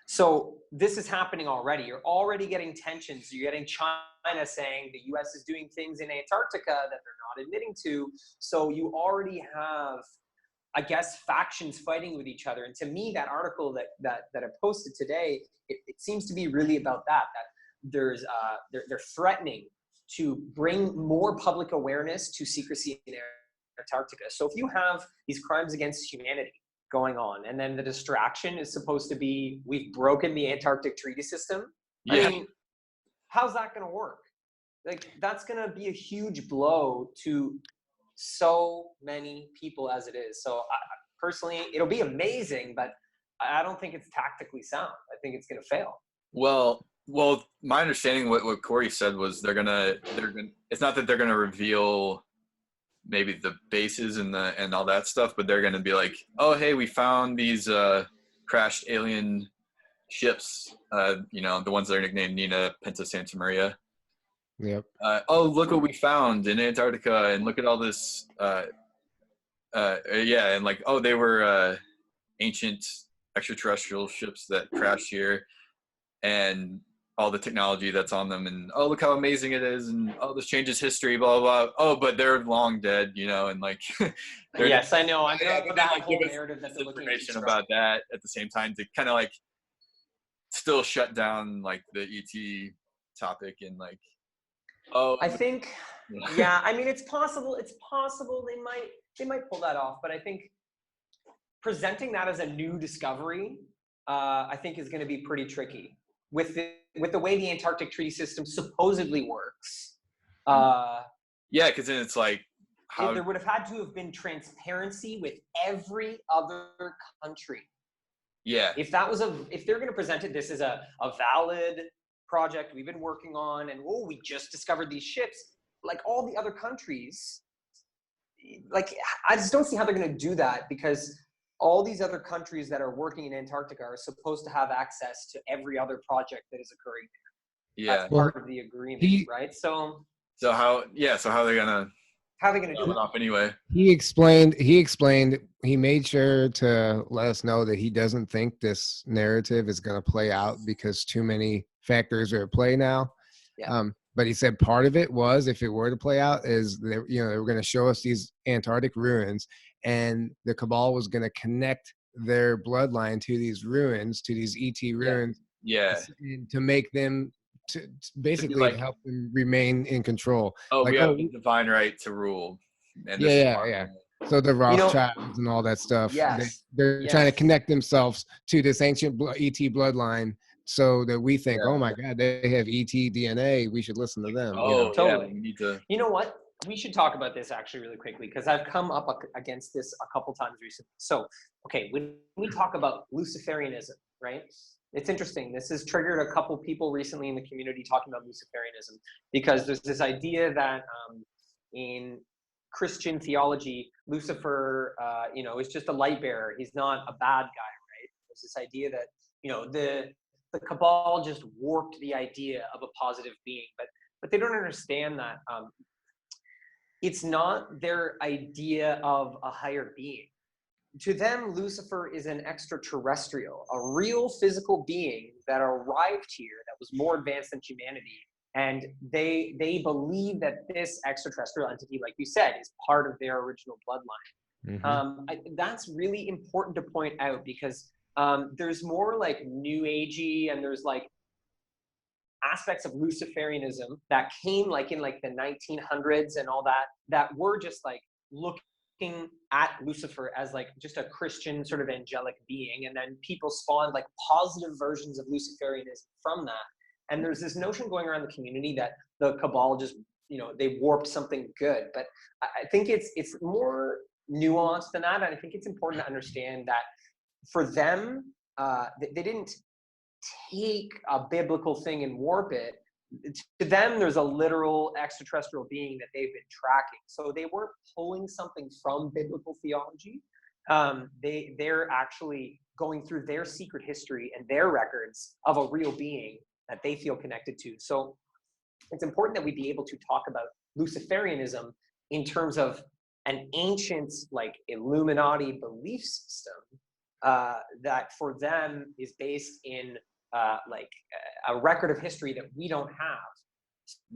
So this is happening already. You're already getting tensions. You're getting China saying the US is doing things in Antarctica that they're not admitting to. So you already have, I guess, factions fighting with each other. And to me, that article that I posted today, it seems to be really about that they're threatening to bring more public awareness to secrecy in Antarctica. So if you have these crimes against humanity going on, and then the distraction is supposed to be, we've broken the Antarctic Treaty System. Yeah. I mean, how's that going to work? Like, that's going to be a huge blow to so many people as it is. So personally, it'll be amazing, but I don't think it's tactically sound. I think it's going to fail. Well, my understanding, what Corey said was they're gonna. It's not that they're gonna reveal maybe the bases and all that stuff, but they're gonna be like, oh, hey, we found these crashed alien ships. The ones that are nicknamed Nina, Pinta, Santa Maria. Yep. Oh, look what we found in Antarctica, and look at all this. And like, oh, they were ancient extraterrestrial ships that crashed here, and all the technology that's on them, and oh, look how amazing it is, and oh, this changes history, blah blah blah. Oh, but they're long dead, and like. Yes, I know. I know but that like, whole give us narrative that they're looking information to about that at the same time to kind of like still shut down like the ET topic and like. Oh, I think, yeah. I mean, it's possible. It's possible they might pull that off, but I think presenting that as a new discovery, I think is going to be pretty tricky with the way the Antarctic treaty system supposedly works. Yeah, because then it's like, how there would have had to have been transparency with every other country. Yeah. If they're going to present this as a valid project we've been working on, and we just discovered these ships, like all the other countries, like I just don't see how they're going to do that, because all these other countries that are working in Antarctica are supposed to have access to every other project that is occurring there. Yeah. That's part of the agreement, right? So how are they gonna do it off anyway? He made sure to let us know that he doesn't think this narrative is going to play out because too many factors are at play now. Yeah. But he said part of it was, if it were to play out, is they were going to show us these Antarctic ruins, and the Cabal was going to connect their bloodline to these ruins, to these ET ruins, to make them to basically like, help them remain in control. We have the divine right to rule. And So the Rothschilds and all that stuff, they're trying to connect themselves to this ancient ET bloodline, so that we think, oh my God, they have ET DNA. We should listen to them. Totally. We need to. You know what? We should talk about this actually really quickly, because I've come up against this a couple times recently. So, okay, when we talk about Luciferianism, right? It's interesting. This has triggered a couple people recently in the community talking about Luciferianism, because there's this idea that in Christian theology, Lucifer, is just a light bearer. He's not a bad guy, right? There's this idea that, the Cabal just warped the idea of a positive being, but they don't understand that it's not their idea of a higher being. To them, Lucifer is an extraterrestrial, a real physical being that arrived here that was more advanced than humanity. And they believe that this extraterrestrial entity, like you said, is part of their original bloodline. Mm-hmm. That's really important to point out, because there's more like New Agey, and there's like aspects of Luciferianism that came like in like the 1900s and all that were just like looking at Lucifer as like just a Christian sort of angelic being, and then people spawned like positive versions of Luciferianism from that. And there's this notion going around the community that the Cabal just, they warped something good. But I think it's more nuanced than that. And I think it's important to understand that for them, they didn't take a biblical thing and warp it. To them, there's a literal extraterrestrial being that they've been tracking. So they weren't pulling something from biblical theology. They're actually going through their secret history and their records of a real being that they feel connected to. So it's important that we be able to talk about Luciferianism in terms of an ancient, like, Illuminati belief system that for them is based in a record of history that we don't have.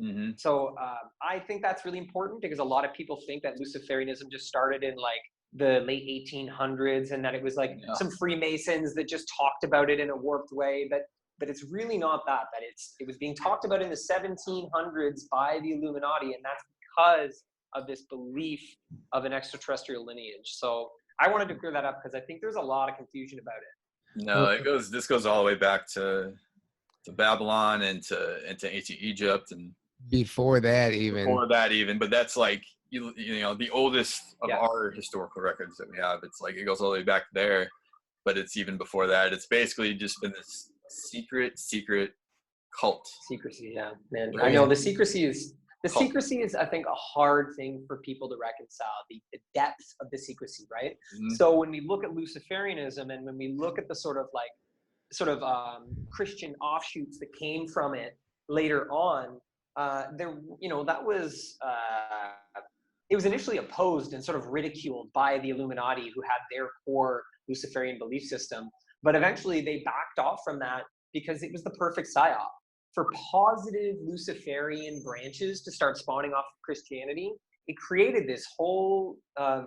Mm-hmm. So I think that's really important, because a lot of people think that Luciferianism just started in like the late 1800s, and that it was like some Freemasons that just talked about it in a warped way. But it's really not that it was being talked about in the 1700s by the Illuminati, and that's because of this belief of an extraterrestrial lineage. So I wanted to clear that up, because I think there's a lot of confusion about it. No, this goes all the way back to Babylon and to ancient Egypt, and before that even. But that's like the oldest of our historical records that we have. It's like it goes all the way back there, but it's even before that. It's basically just been this secret cult. Secrecy, yeah, man. I know the secrecy is I think a hard thing for people to reconcile, the depth of the secrecy, right? Mm-hmm. So when we look at Luciferianism, and when we look at the sort of Christian offshoots that came from it later on, it was initially opposed and sort of ridiculed by the Illuminati, who had their core Luciferian belief system. But eventually they backed off from that, because it was the perfect psyop for positive Luciferian branches to start spawning off of Christianity. It created this whole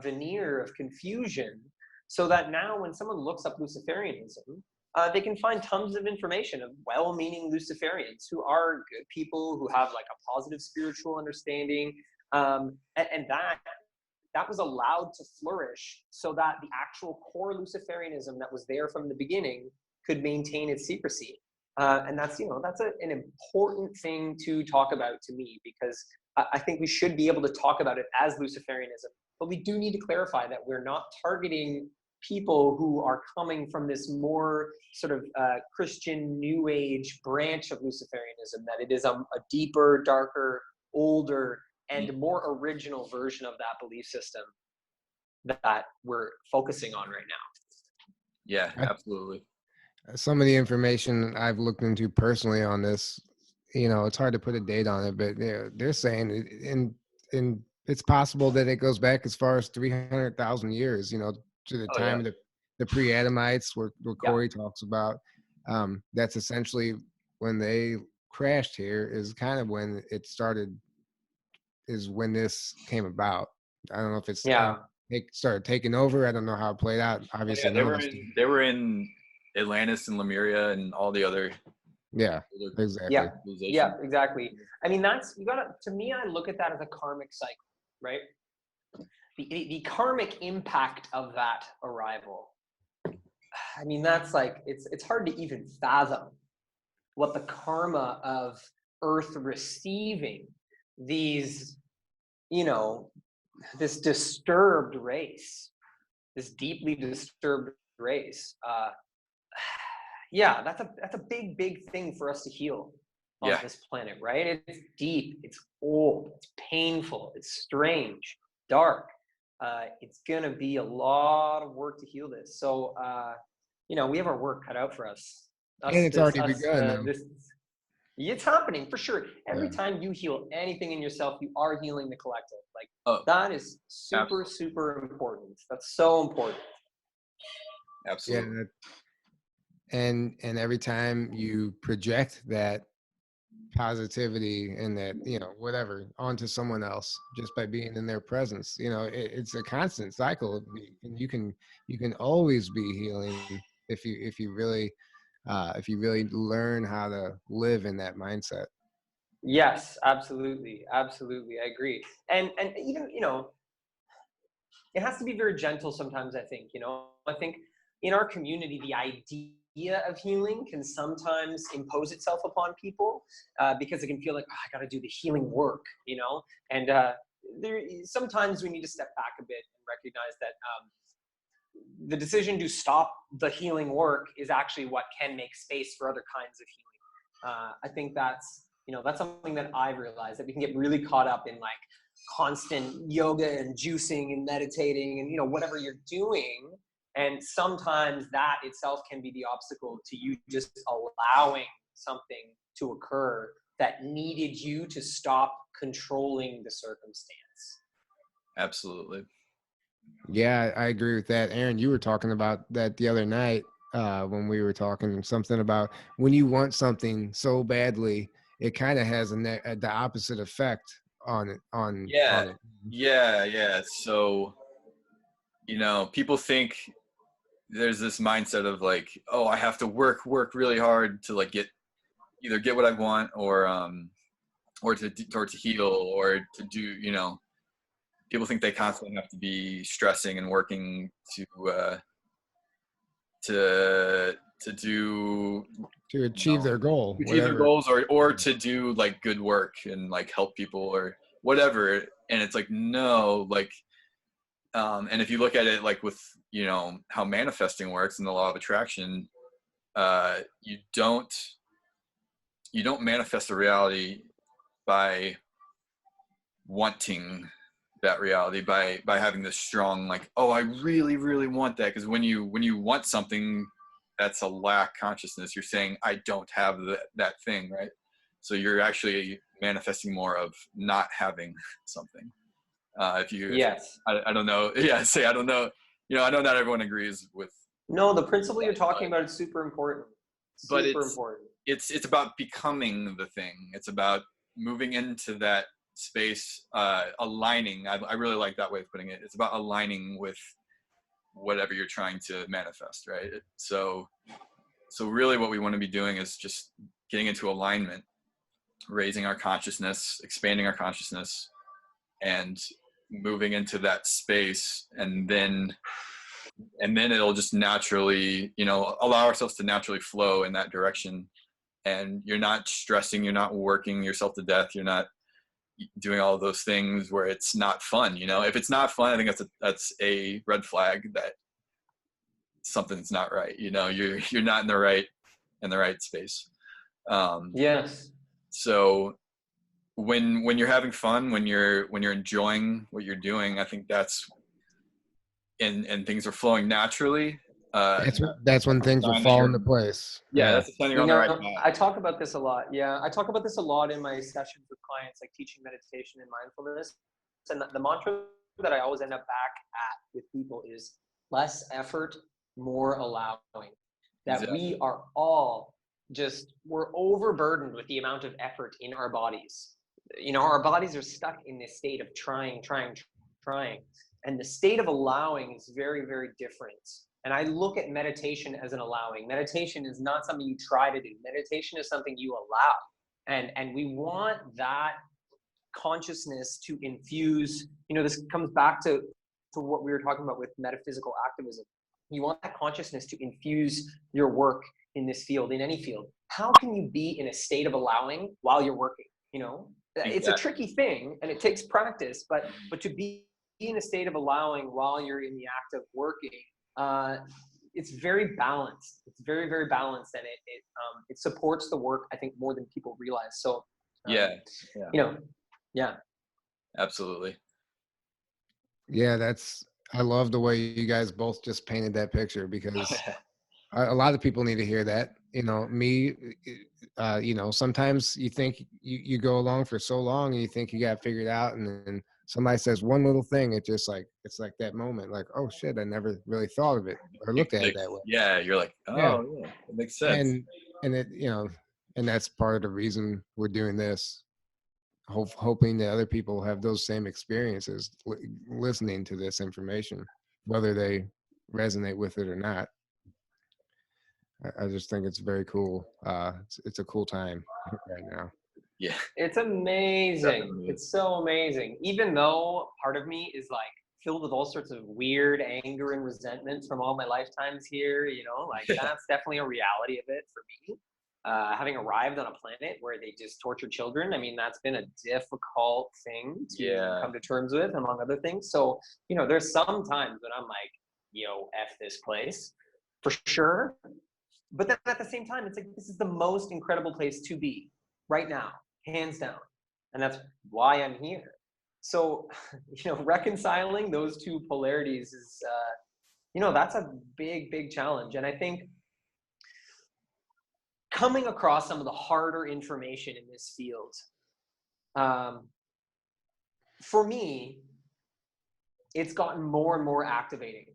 veneer of confusion, so that now when someone looks up Luciferianism, they can find tons of information of well-meaning Luciferians who are good people, who have like a positive spiritual understanding, and that that was allowed to flourish so that the actual core Luciferianism that was there from the beginning could maintain its secrecy. And that's, that's an important thing to talk about to me, because I think we should be able to talk about it as Luciferianism, but we do need to clarify that we're not targeting people who are coming from this more sort of Christian New Age branch of Luciferianism, that it is a deeper, darker, older, and more original version of that belief system that we're focusing on right now. Yeah, absolutely. Some of the information I've looked into personally on this, it's hard to put a date on it, but they're saying it's possible that it goes back as far as 300,000 years, to the time of the pre-Adamites, where Corey talks about. That's essentially when they crashed here, is kind of when it started, is when this came about. I don't know if it's started taking over. I don't know how it played out. Obviously, they were in Atlantis and Lemuria and all the other. Yeah, exactly. Yeah, exactly. I mean, to me, I look at that as a karmic cycle, right? The karmic impact of that arrival. I mean, that's like, it's hard to even fathom what the karma of Earth receiving these, this disturbed race, this deeply disturbed race. Yeah, that's a big thing for us to heal on this planet, right? It's deep, it's old, it's painful, it's strange, dark. It's gonna be a lot of work to heal this. So, we have our work cut out for us. And it's already begun. It's happening for sure. Every time you heal anything in yourself, you are healing the collective. Like that is super important. That's so important. Absolutely. Yeah, and every time you project that positivity and that whatever onto someone else just by being in their presence, it's a constant cycle, and you can always be healing if you really learn how to live in that mindset. Yes, absolutely, I agree. And even it has to be very gentle sometimes. I think in our community, the idea of healing can sometimes impose itself upon people, because it can feel like, I got to do the healing work, and sometimes we need to step back a bit and recognize that the decision to stop the healing work is actually what can make space for other kinds of healing. I think that's something that I've realized, that we can get really caught up in like constant yoga and juicing and meditating and whatever you're doing. And sometimes that itself can be the obstacle to you just allowing something to occur that needed you to stop controlling the circumstance. Absolutely. Yeah, I agree with that. Aaron, you were talking about that the other night when we were talking something about when you want something so badly, it kind of has the opposite effect on it. Yeah. So, people think there's this mindset of like, oh, I have to work really hard to like either get what I want or to heal or to do, people think they constantly have to be stressing and working to achieve their goal, achieve their goals, or to do like good work and like help people or whatever. And it's like, no, like, and if you look at it like with, how manifesting works and the law of attraction, you don't manifest a reality by wanting that reality, by having this strong, like, oh, I really, really want that. Because when you want something, that's a lack consciousness. You're saying, I don't have that thing, right? So you're actually manifesting more of not having something. I don't know. Yeah, I don't know. I know not everyone agrees with. No, the principle you're talking about is super important. Important. It's about becoming the thing. It's about moving into that space, aligning. I really like that way of putting it. It's about aligning with whatever you're trying to manifest, right? So really what we want to be doing is just getting into alignment, raising our consciousness, expanding our consciousness, and moving into that space, and then it'll just naturally, you know, allow ourselves to naturally flow in that direction. And you're not stressing, you're not working yourself to death, you're not doing all those things where it's not fun. You know, if it's not fun, I think that's a red flag that something's not right. You know, you're not in the right space. Yes. So when you're having fun, when you're enjoying what you're doing, I think that's and things are flowing naturally. That's when things will fall into place. Yeah, that's the sign you're on the right path. I talk about this a lot. Yeah, I talk about this a lot in my sessions with clients, like teaching meditation and mindfulness. And the mantra that I always end up back at with people is less effort, more allowing. That Exactly. We are all we're overburdened with the amount of effort in our bodies. You know, our bodies are stuck in this state of trying. And the state of allowing is very, very different. And I look at meditation as an allowing. Meditation is not something you try to do. Meditation is something you allow. And we want that consciousness to infuse, you know, this comes back to what we were talking about with metaphysical activism. You want that consciousness to infuse your work in this field, in any field. How can you be in a state of allowing while you're working? You know, Exactly. It's a tricky thing and it takes practice, but to be in a state of allowing while you're in the act of working, it's very balanced. It's very, very balanced, and it supports the work, I think, more than people realize. So Yeah. You know, yeah, Absolutely. Yeah, I love the way you guys both just painted that picture, because a lot of people need to hear that. You know, you know, sometimes you think you go along for so long and you think you got it figured out, and then somebody says one little thing, it's like that moment, like, oh shit, I never really thought of it or looked at it that way. Yeah, you're like, oh yeah, it makes sense. And it, you know, and that's part of the reason we're doing this, hoping that other people have those same experiences listening to this information, whether they resonate with it or not. I just think it's very cool. It's a cool time right now. Yeah, it's amazing. Definitely. It's so amazing. Even though part of me is like filled with all sorts of weird anger and resentment from all my lifetimes here, you know, like that's definitely a reality of it for me. Having arrived on a planet where they just torture children, I mean, that's been a difficult thing to come to terms with, among other things. So, you know, there's some times when I'm like, yo, F this place, for sure. But then at the same time, it's like, this is the most incredible place to be right now, hands down. And that's why I'm here. So, you know, reconciling those two polarities is, you know, that's a big, big challenge. And I think coming across some of the harder information in this field, for me, it's gotten more and more activating.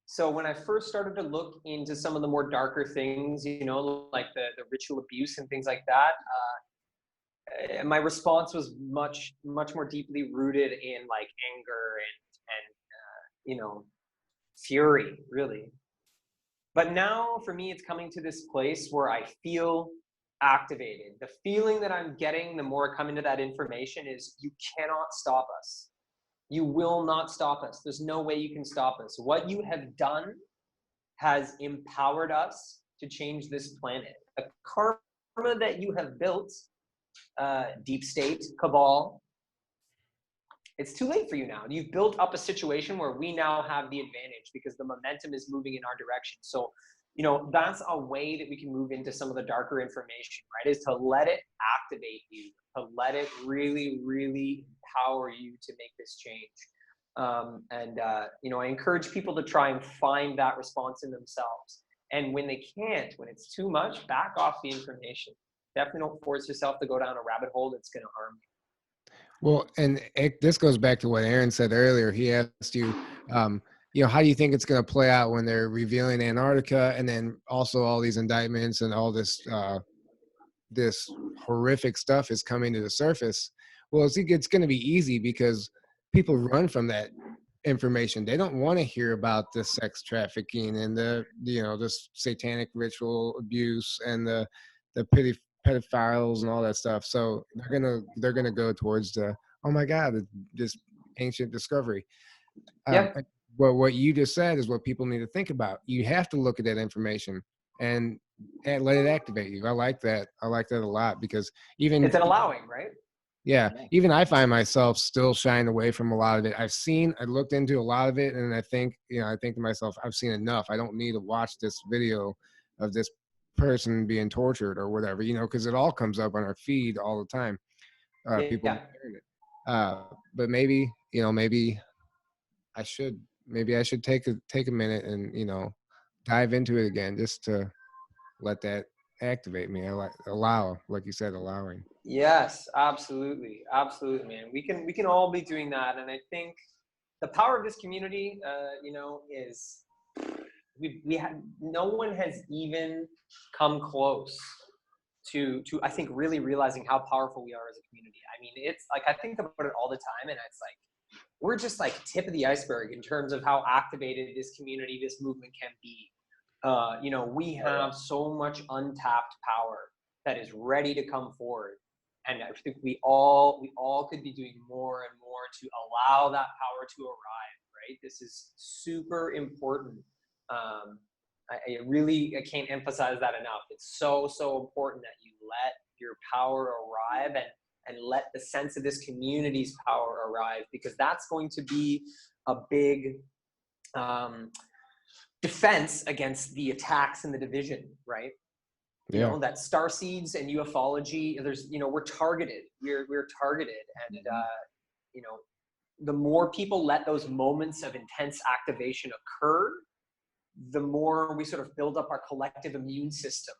So when I first started to look into some of the more darker things, you know, like the ritual abuse and things like that, my response was much more deeply rooted in like anger and you know, fury, really. But now for me, it's coming to this place where I feel activated. The feeling that I'm getting the more I come into that information is, you cannot stop us. You will not stop us. There's no way you can stop us. What you have done has empowered us to change this planet. The karma that you have built, deep state, cabal, it's too late for you now. You've built up a situation where we now have the advantage because the momentum is moving in our direction. So, you know, that's a way that we can move into some of the darker information, right? Is to let it activate you, to let it really, really empower you to make this change. You know, I encourage people to try and find that response in themselves. And when they can't, when it's too much, back off the information. Definitely don't force yourself to go down a rabbit hole that's going to harm you. Well, and this goes back to what Aaron said earlier. He asked you, you know, how do you think it's going to play out when they're revealing Antarctica, and then also all these indictments and all this this horrific stuff is coming to the surface? Well, it's going to be easy because people run from that information. They don't want to hear about the sex trafficking and the, you know, this satanic ritual abuse and the pedophiles and all that stuff. So they're gonna go towards the, oh my God, just ancient discovery. Yeah. Well, what you just said is what people need to think about. You have to look at that information and let it activate you. I like that. I like that a lot, because even It's an allowing, right? yeah, even I find myself still shying away from a lot of it. I looked into a lot of it, and I think to myself, I've seen enough. I don't need to watch this video of this person being tortured or whatever, because it all comes up on our feed all the time. People Yeah. sharing it. But maybe I should take a minute and dive into it again, just to let that activate me. I like you said, allowing. Yes, absolutely, absolutely, man. We can all be doing that, and I think the power of this community, is we have no one has even come close to I think really realizing how powerful we are as a community. I mean, it's like I think about it all the time, and it's like we're just like tip of the iceberg in terms of how activated this community, this movement can be. We have so much untapped power that is ready to come forward. And I think we all could be doing more and more to allow that power to arrive, right? This is super important. I can't emphasize that enough. It's so important that you let your power arrive, and let the sense of this community's power arrive, because that's going to be a big defense against the attacks and the division, right? Yeah. That star seeds and ufology, we're targeted. We're targeted, and the more people let those moments of intense activation occur, the more we sort of build up our collective immune system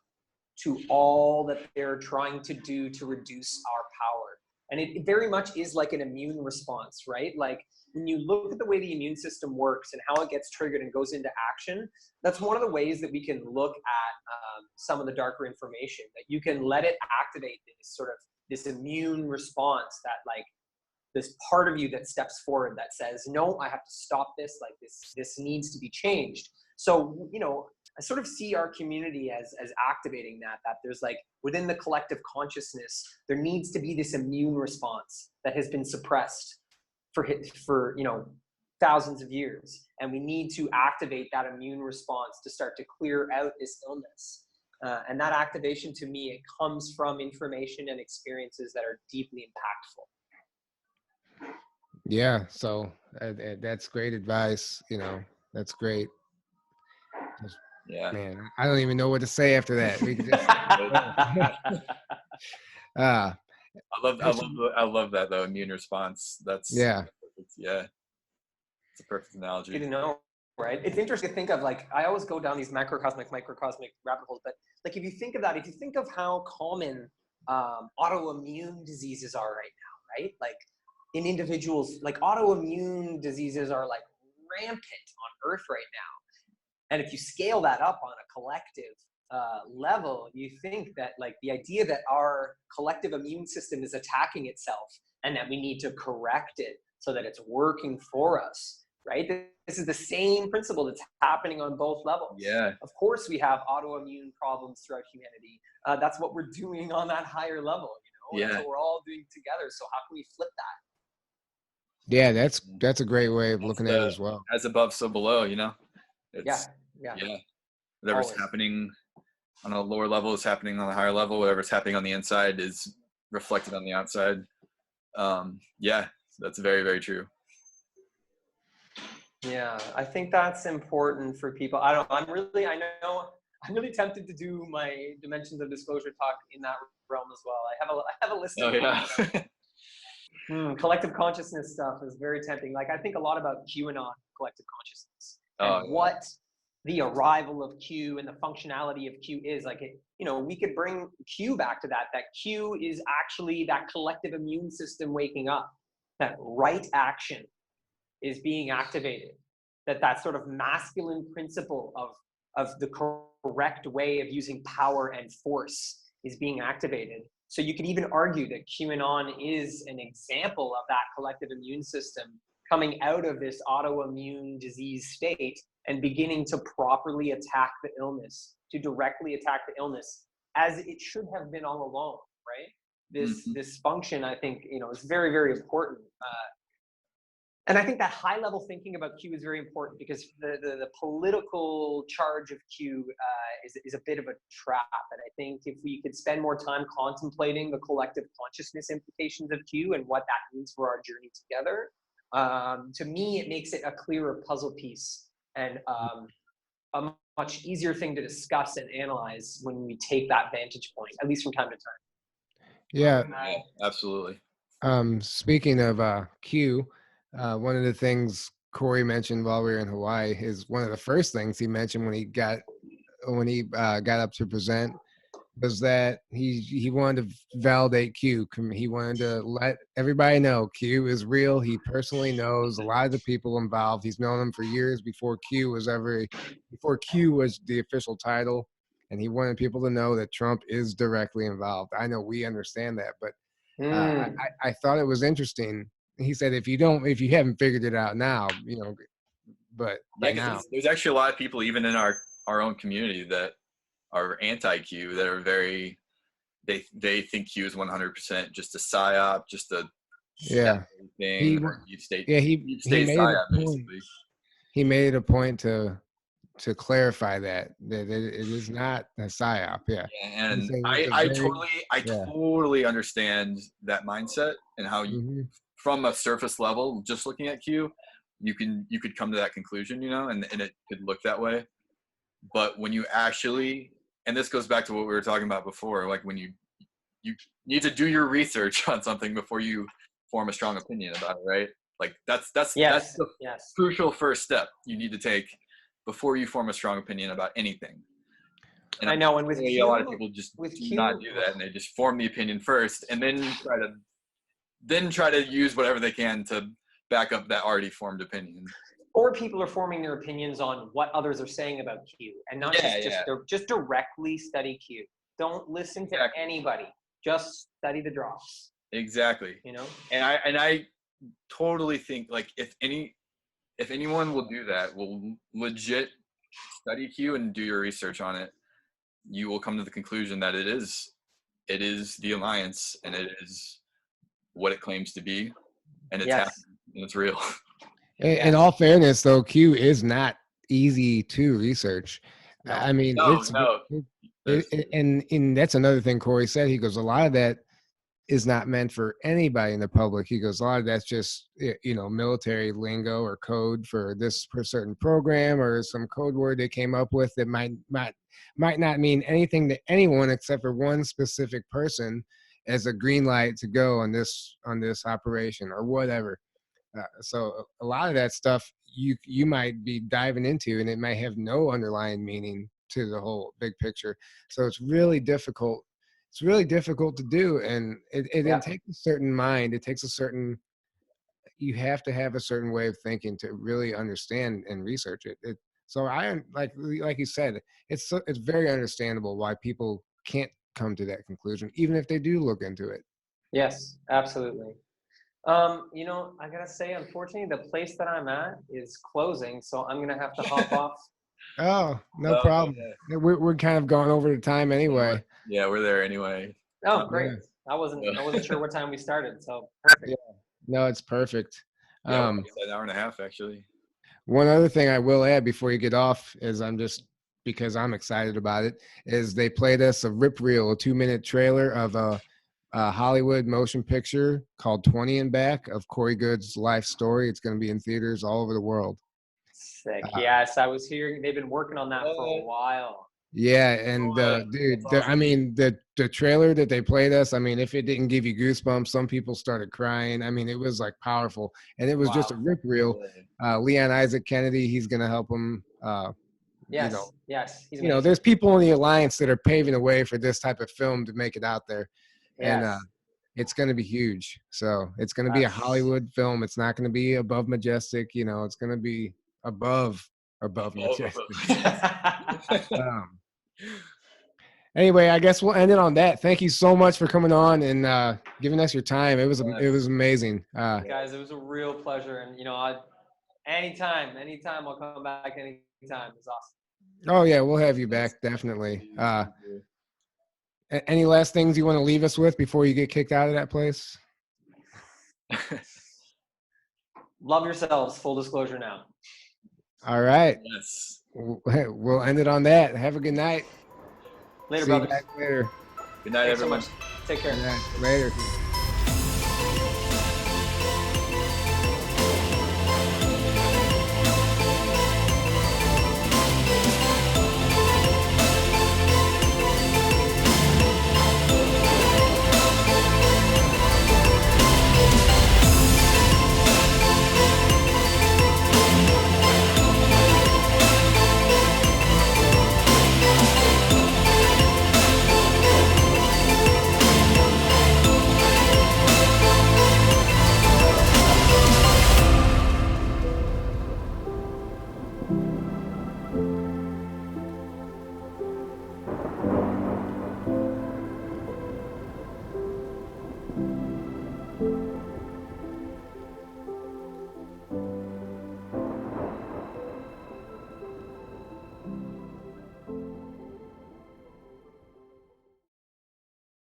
to all that they're trying to do to reduce our power. And it very much is like an immune response, right? Like when you look at the way the immune system works and how it gets triggered and goes into action, that's one of the ways that we can look at some of the darker information, that you can let it activate this immune response, that like this part of you that steps forward that says, no, I have to stop this, like this needs to be changed. So, I sort of see our community as activating that there's like within the collective consciousness, there needs to be this immune response that has been suppressed for thousands of years. And we need to activate that immune response to start to clear out this illness. And that activation, to me, it comes from information and experiences that are deeply impactful. Yeah, so that's great advice. That's great. Yeah. Man, I don't even know what to say after that. We could just. I love that though, immune response. That's yeah. It's a perfect analogy. Right? It's interesting to think of, like, I always go down these microcosmic rabbit holes, but like if you think of how common autoimmune diseases are right now, right? Like in individuals, like autoimmune diseases are like rampant on Earth right now. And if you scale that up on a collective level, you think that like the idea that our collective immune system is attacking itself and that we need to correct it so that it's working for us, right? This is the same principle that's happening on both levels. Yeah. Of course, we have autoimmune problems throughout humanity. That's what we're doing on that higher level, Yeah. That's what we're all doing together. So how can we flip that? Yeah, that's a great way of looking at it as well. As above, so below, Yeah. Whatever's happening on a lower level is happening on a higher level. Whatever's happening on the inside is reflected on the outside. That's very, very true. Yeah, I think that's important for people. I'm really tempted to do my Dimensions of Disclosure talk in that realm as well. I have a list of collective consciousness stuff is very tempting. Like I think a lot about QAnon collective consciousness and what the arrival of Q and the functionality of Q is. Like we could bring Q back to that Q is actually that collective immune system waking up, that right action is being activated, that sort of masculine principle of the correct way of using power and force is being activated. So you could even argue that QAnon is an example of that collective immune system coming out of this autoimmune disease state and beginning to properly attack the illness, to directly attack the illness as it should have been all along, right? This function, I think, is very, very important. And I think that high level thinking about Q is very important, because the political charge of Q is a bit of a trap. And I think if we could spend more time contemplating the collective consciousness implications of Q and what that means for our journey together, to me, it makes it a clearer puzzle piece, and a much easier thing to discuss and analyze when we take that vantage point, at least from time to time. Yeah. Yeah, absolutely. Speaking of Q, one of the things Corey mentioned while we were in Hawaii is one of the first things he mentioned when he got up to present was that he wanted to validate Q. He wanted to let everybody know Q is real. He personally knows a lot of the people involved. He's known them for years before Q was the official title, and he wanted people to know that Trump is directly involved. I know we understand that, but I thought it was interesting. He said, if you haven't figured it out now, but by now. There's actually a lot of people, even in our own community, that are anti-Q, that are very, they think Q is 100% just a psyop, just a thing. He made psyop, basically. He made a point to clarify that it is not a psyop. Yeah. And I totally understand that mindset, and how you, from a surface level, just looking at Q, you could come to that conclusion, and it could look that way. But when you actually, and this goes back to what we were talking about before, like when you need to do your research on something before you form a strong opinion about it, right? Like that's the crucial first step you need to take before you form a strong opinion about anything. And I know, and with Q, a lot of people just do not do that, and they just form the opinion first, and then try to use whatever they can to back up that already formed opinion. Or people are forming their opinions on what others are saying about Q, and not just directly study Q. Don't listen to anybody. Just study the drops. Exactly. And I totally think, like, if anyone will do that, will legit study Q and do your research on it, you will come to the conclusion that it is the alliance, and it is what it claims to be, and it's happening, and it's real. In all fairness, though, Q is not easy to research. No. I mean, and that's another thing Corey said. He goes, a lot of that is not meant for anybody in the public. He goes, a lot of that's just, military lingo or code for this certain program, or some code word they came up with that might not mean anything to anyone except for one specific person as a green light to go on this operation or whatever. So a lot of that stuff you might be diving into, and it might have no underlying meaning to the whole big picture. So it's really difficult. It's really difficult to do, and it takes a certain mind. It takes you have to have a certain way of thinking to really understand and research it. So I like you said, it's very understandable why people can't come to that conclusion, even if they do look into it. Yes, absolutely. I gotta say, unfortunately, the place that I'm at is closing, so I'm gonna have to hop off. Oh, no problem. Yeah. We're kind of going over the time anyway. Yeah, we're there anyway. Oh, great. I wasn't sure what time we started, so perfect. Yeah. No, it's perfect. An hour and a half, actually. One other thing I will add before you get off is, because I'm excited about it, is they played us a rip reel, a 2-minute trailer of a Hollywood motion picture called 20 and Back of Corey Good's life story. It's going to be in theaters all over the world. Sick. Yes, I was hearing they've been working on that for a while. Yeah, and dude, I mean, the trailer that they played us, I mean, if it didn't give you goosebumps, some people started crying. I mean, it was like powerful, and it was just a rip reel. Leon Isaac Kennedy, he's going to help him. Yes. There's people in the Alliance that are paving the way for this type of film to make it out there. Yes. And it's going to be huge. So it's going to be a Hollywood film. It's not going to be above Majestic. It's going to be above Majestic. Anyway, I guess we'll end it on that. Thank you so much for coming on and giving us your time. It was amazing. Guys, it was a real pleasure, and anytime I'll come back anytime. It's awesome. Oh yeah, we'll have you back definitely. Any last things you want to leave us with before you get kicked out of that place? love yourselves. Full disclosure now. All right. Yes. We'll end it on that. Have a good night. Later, See you brothers. guys later. Good night, Thanks everyone. so much. Take care. Good night. Later.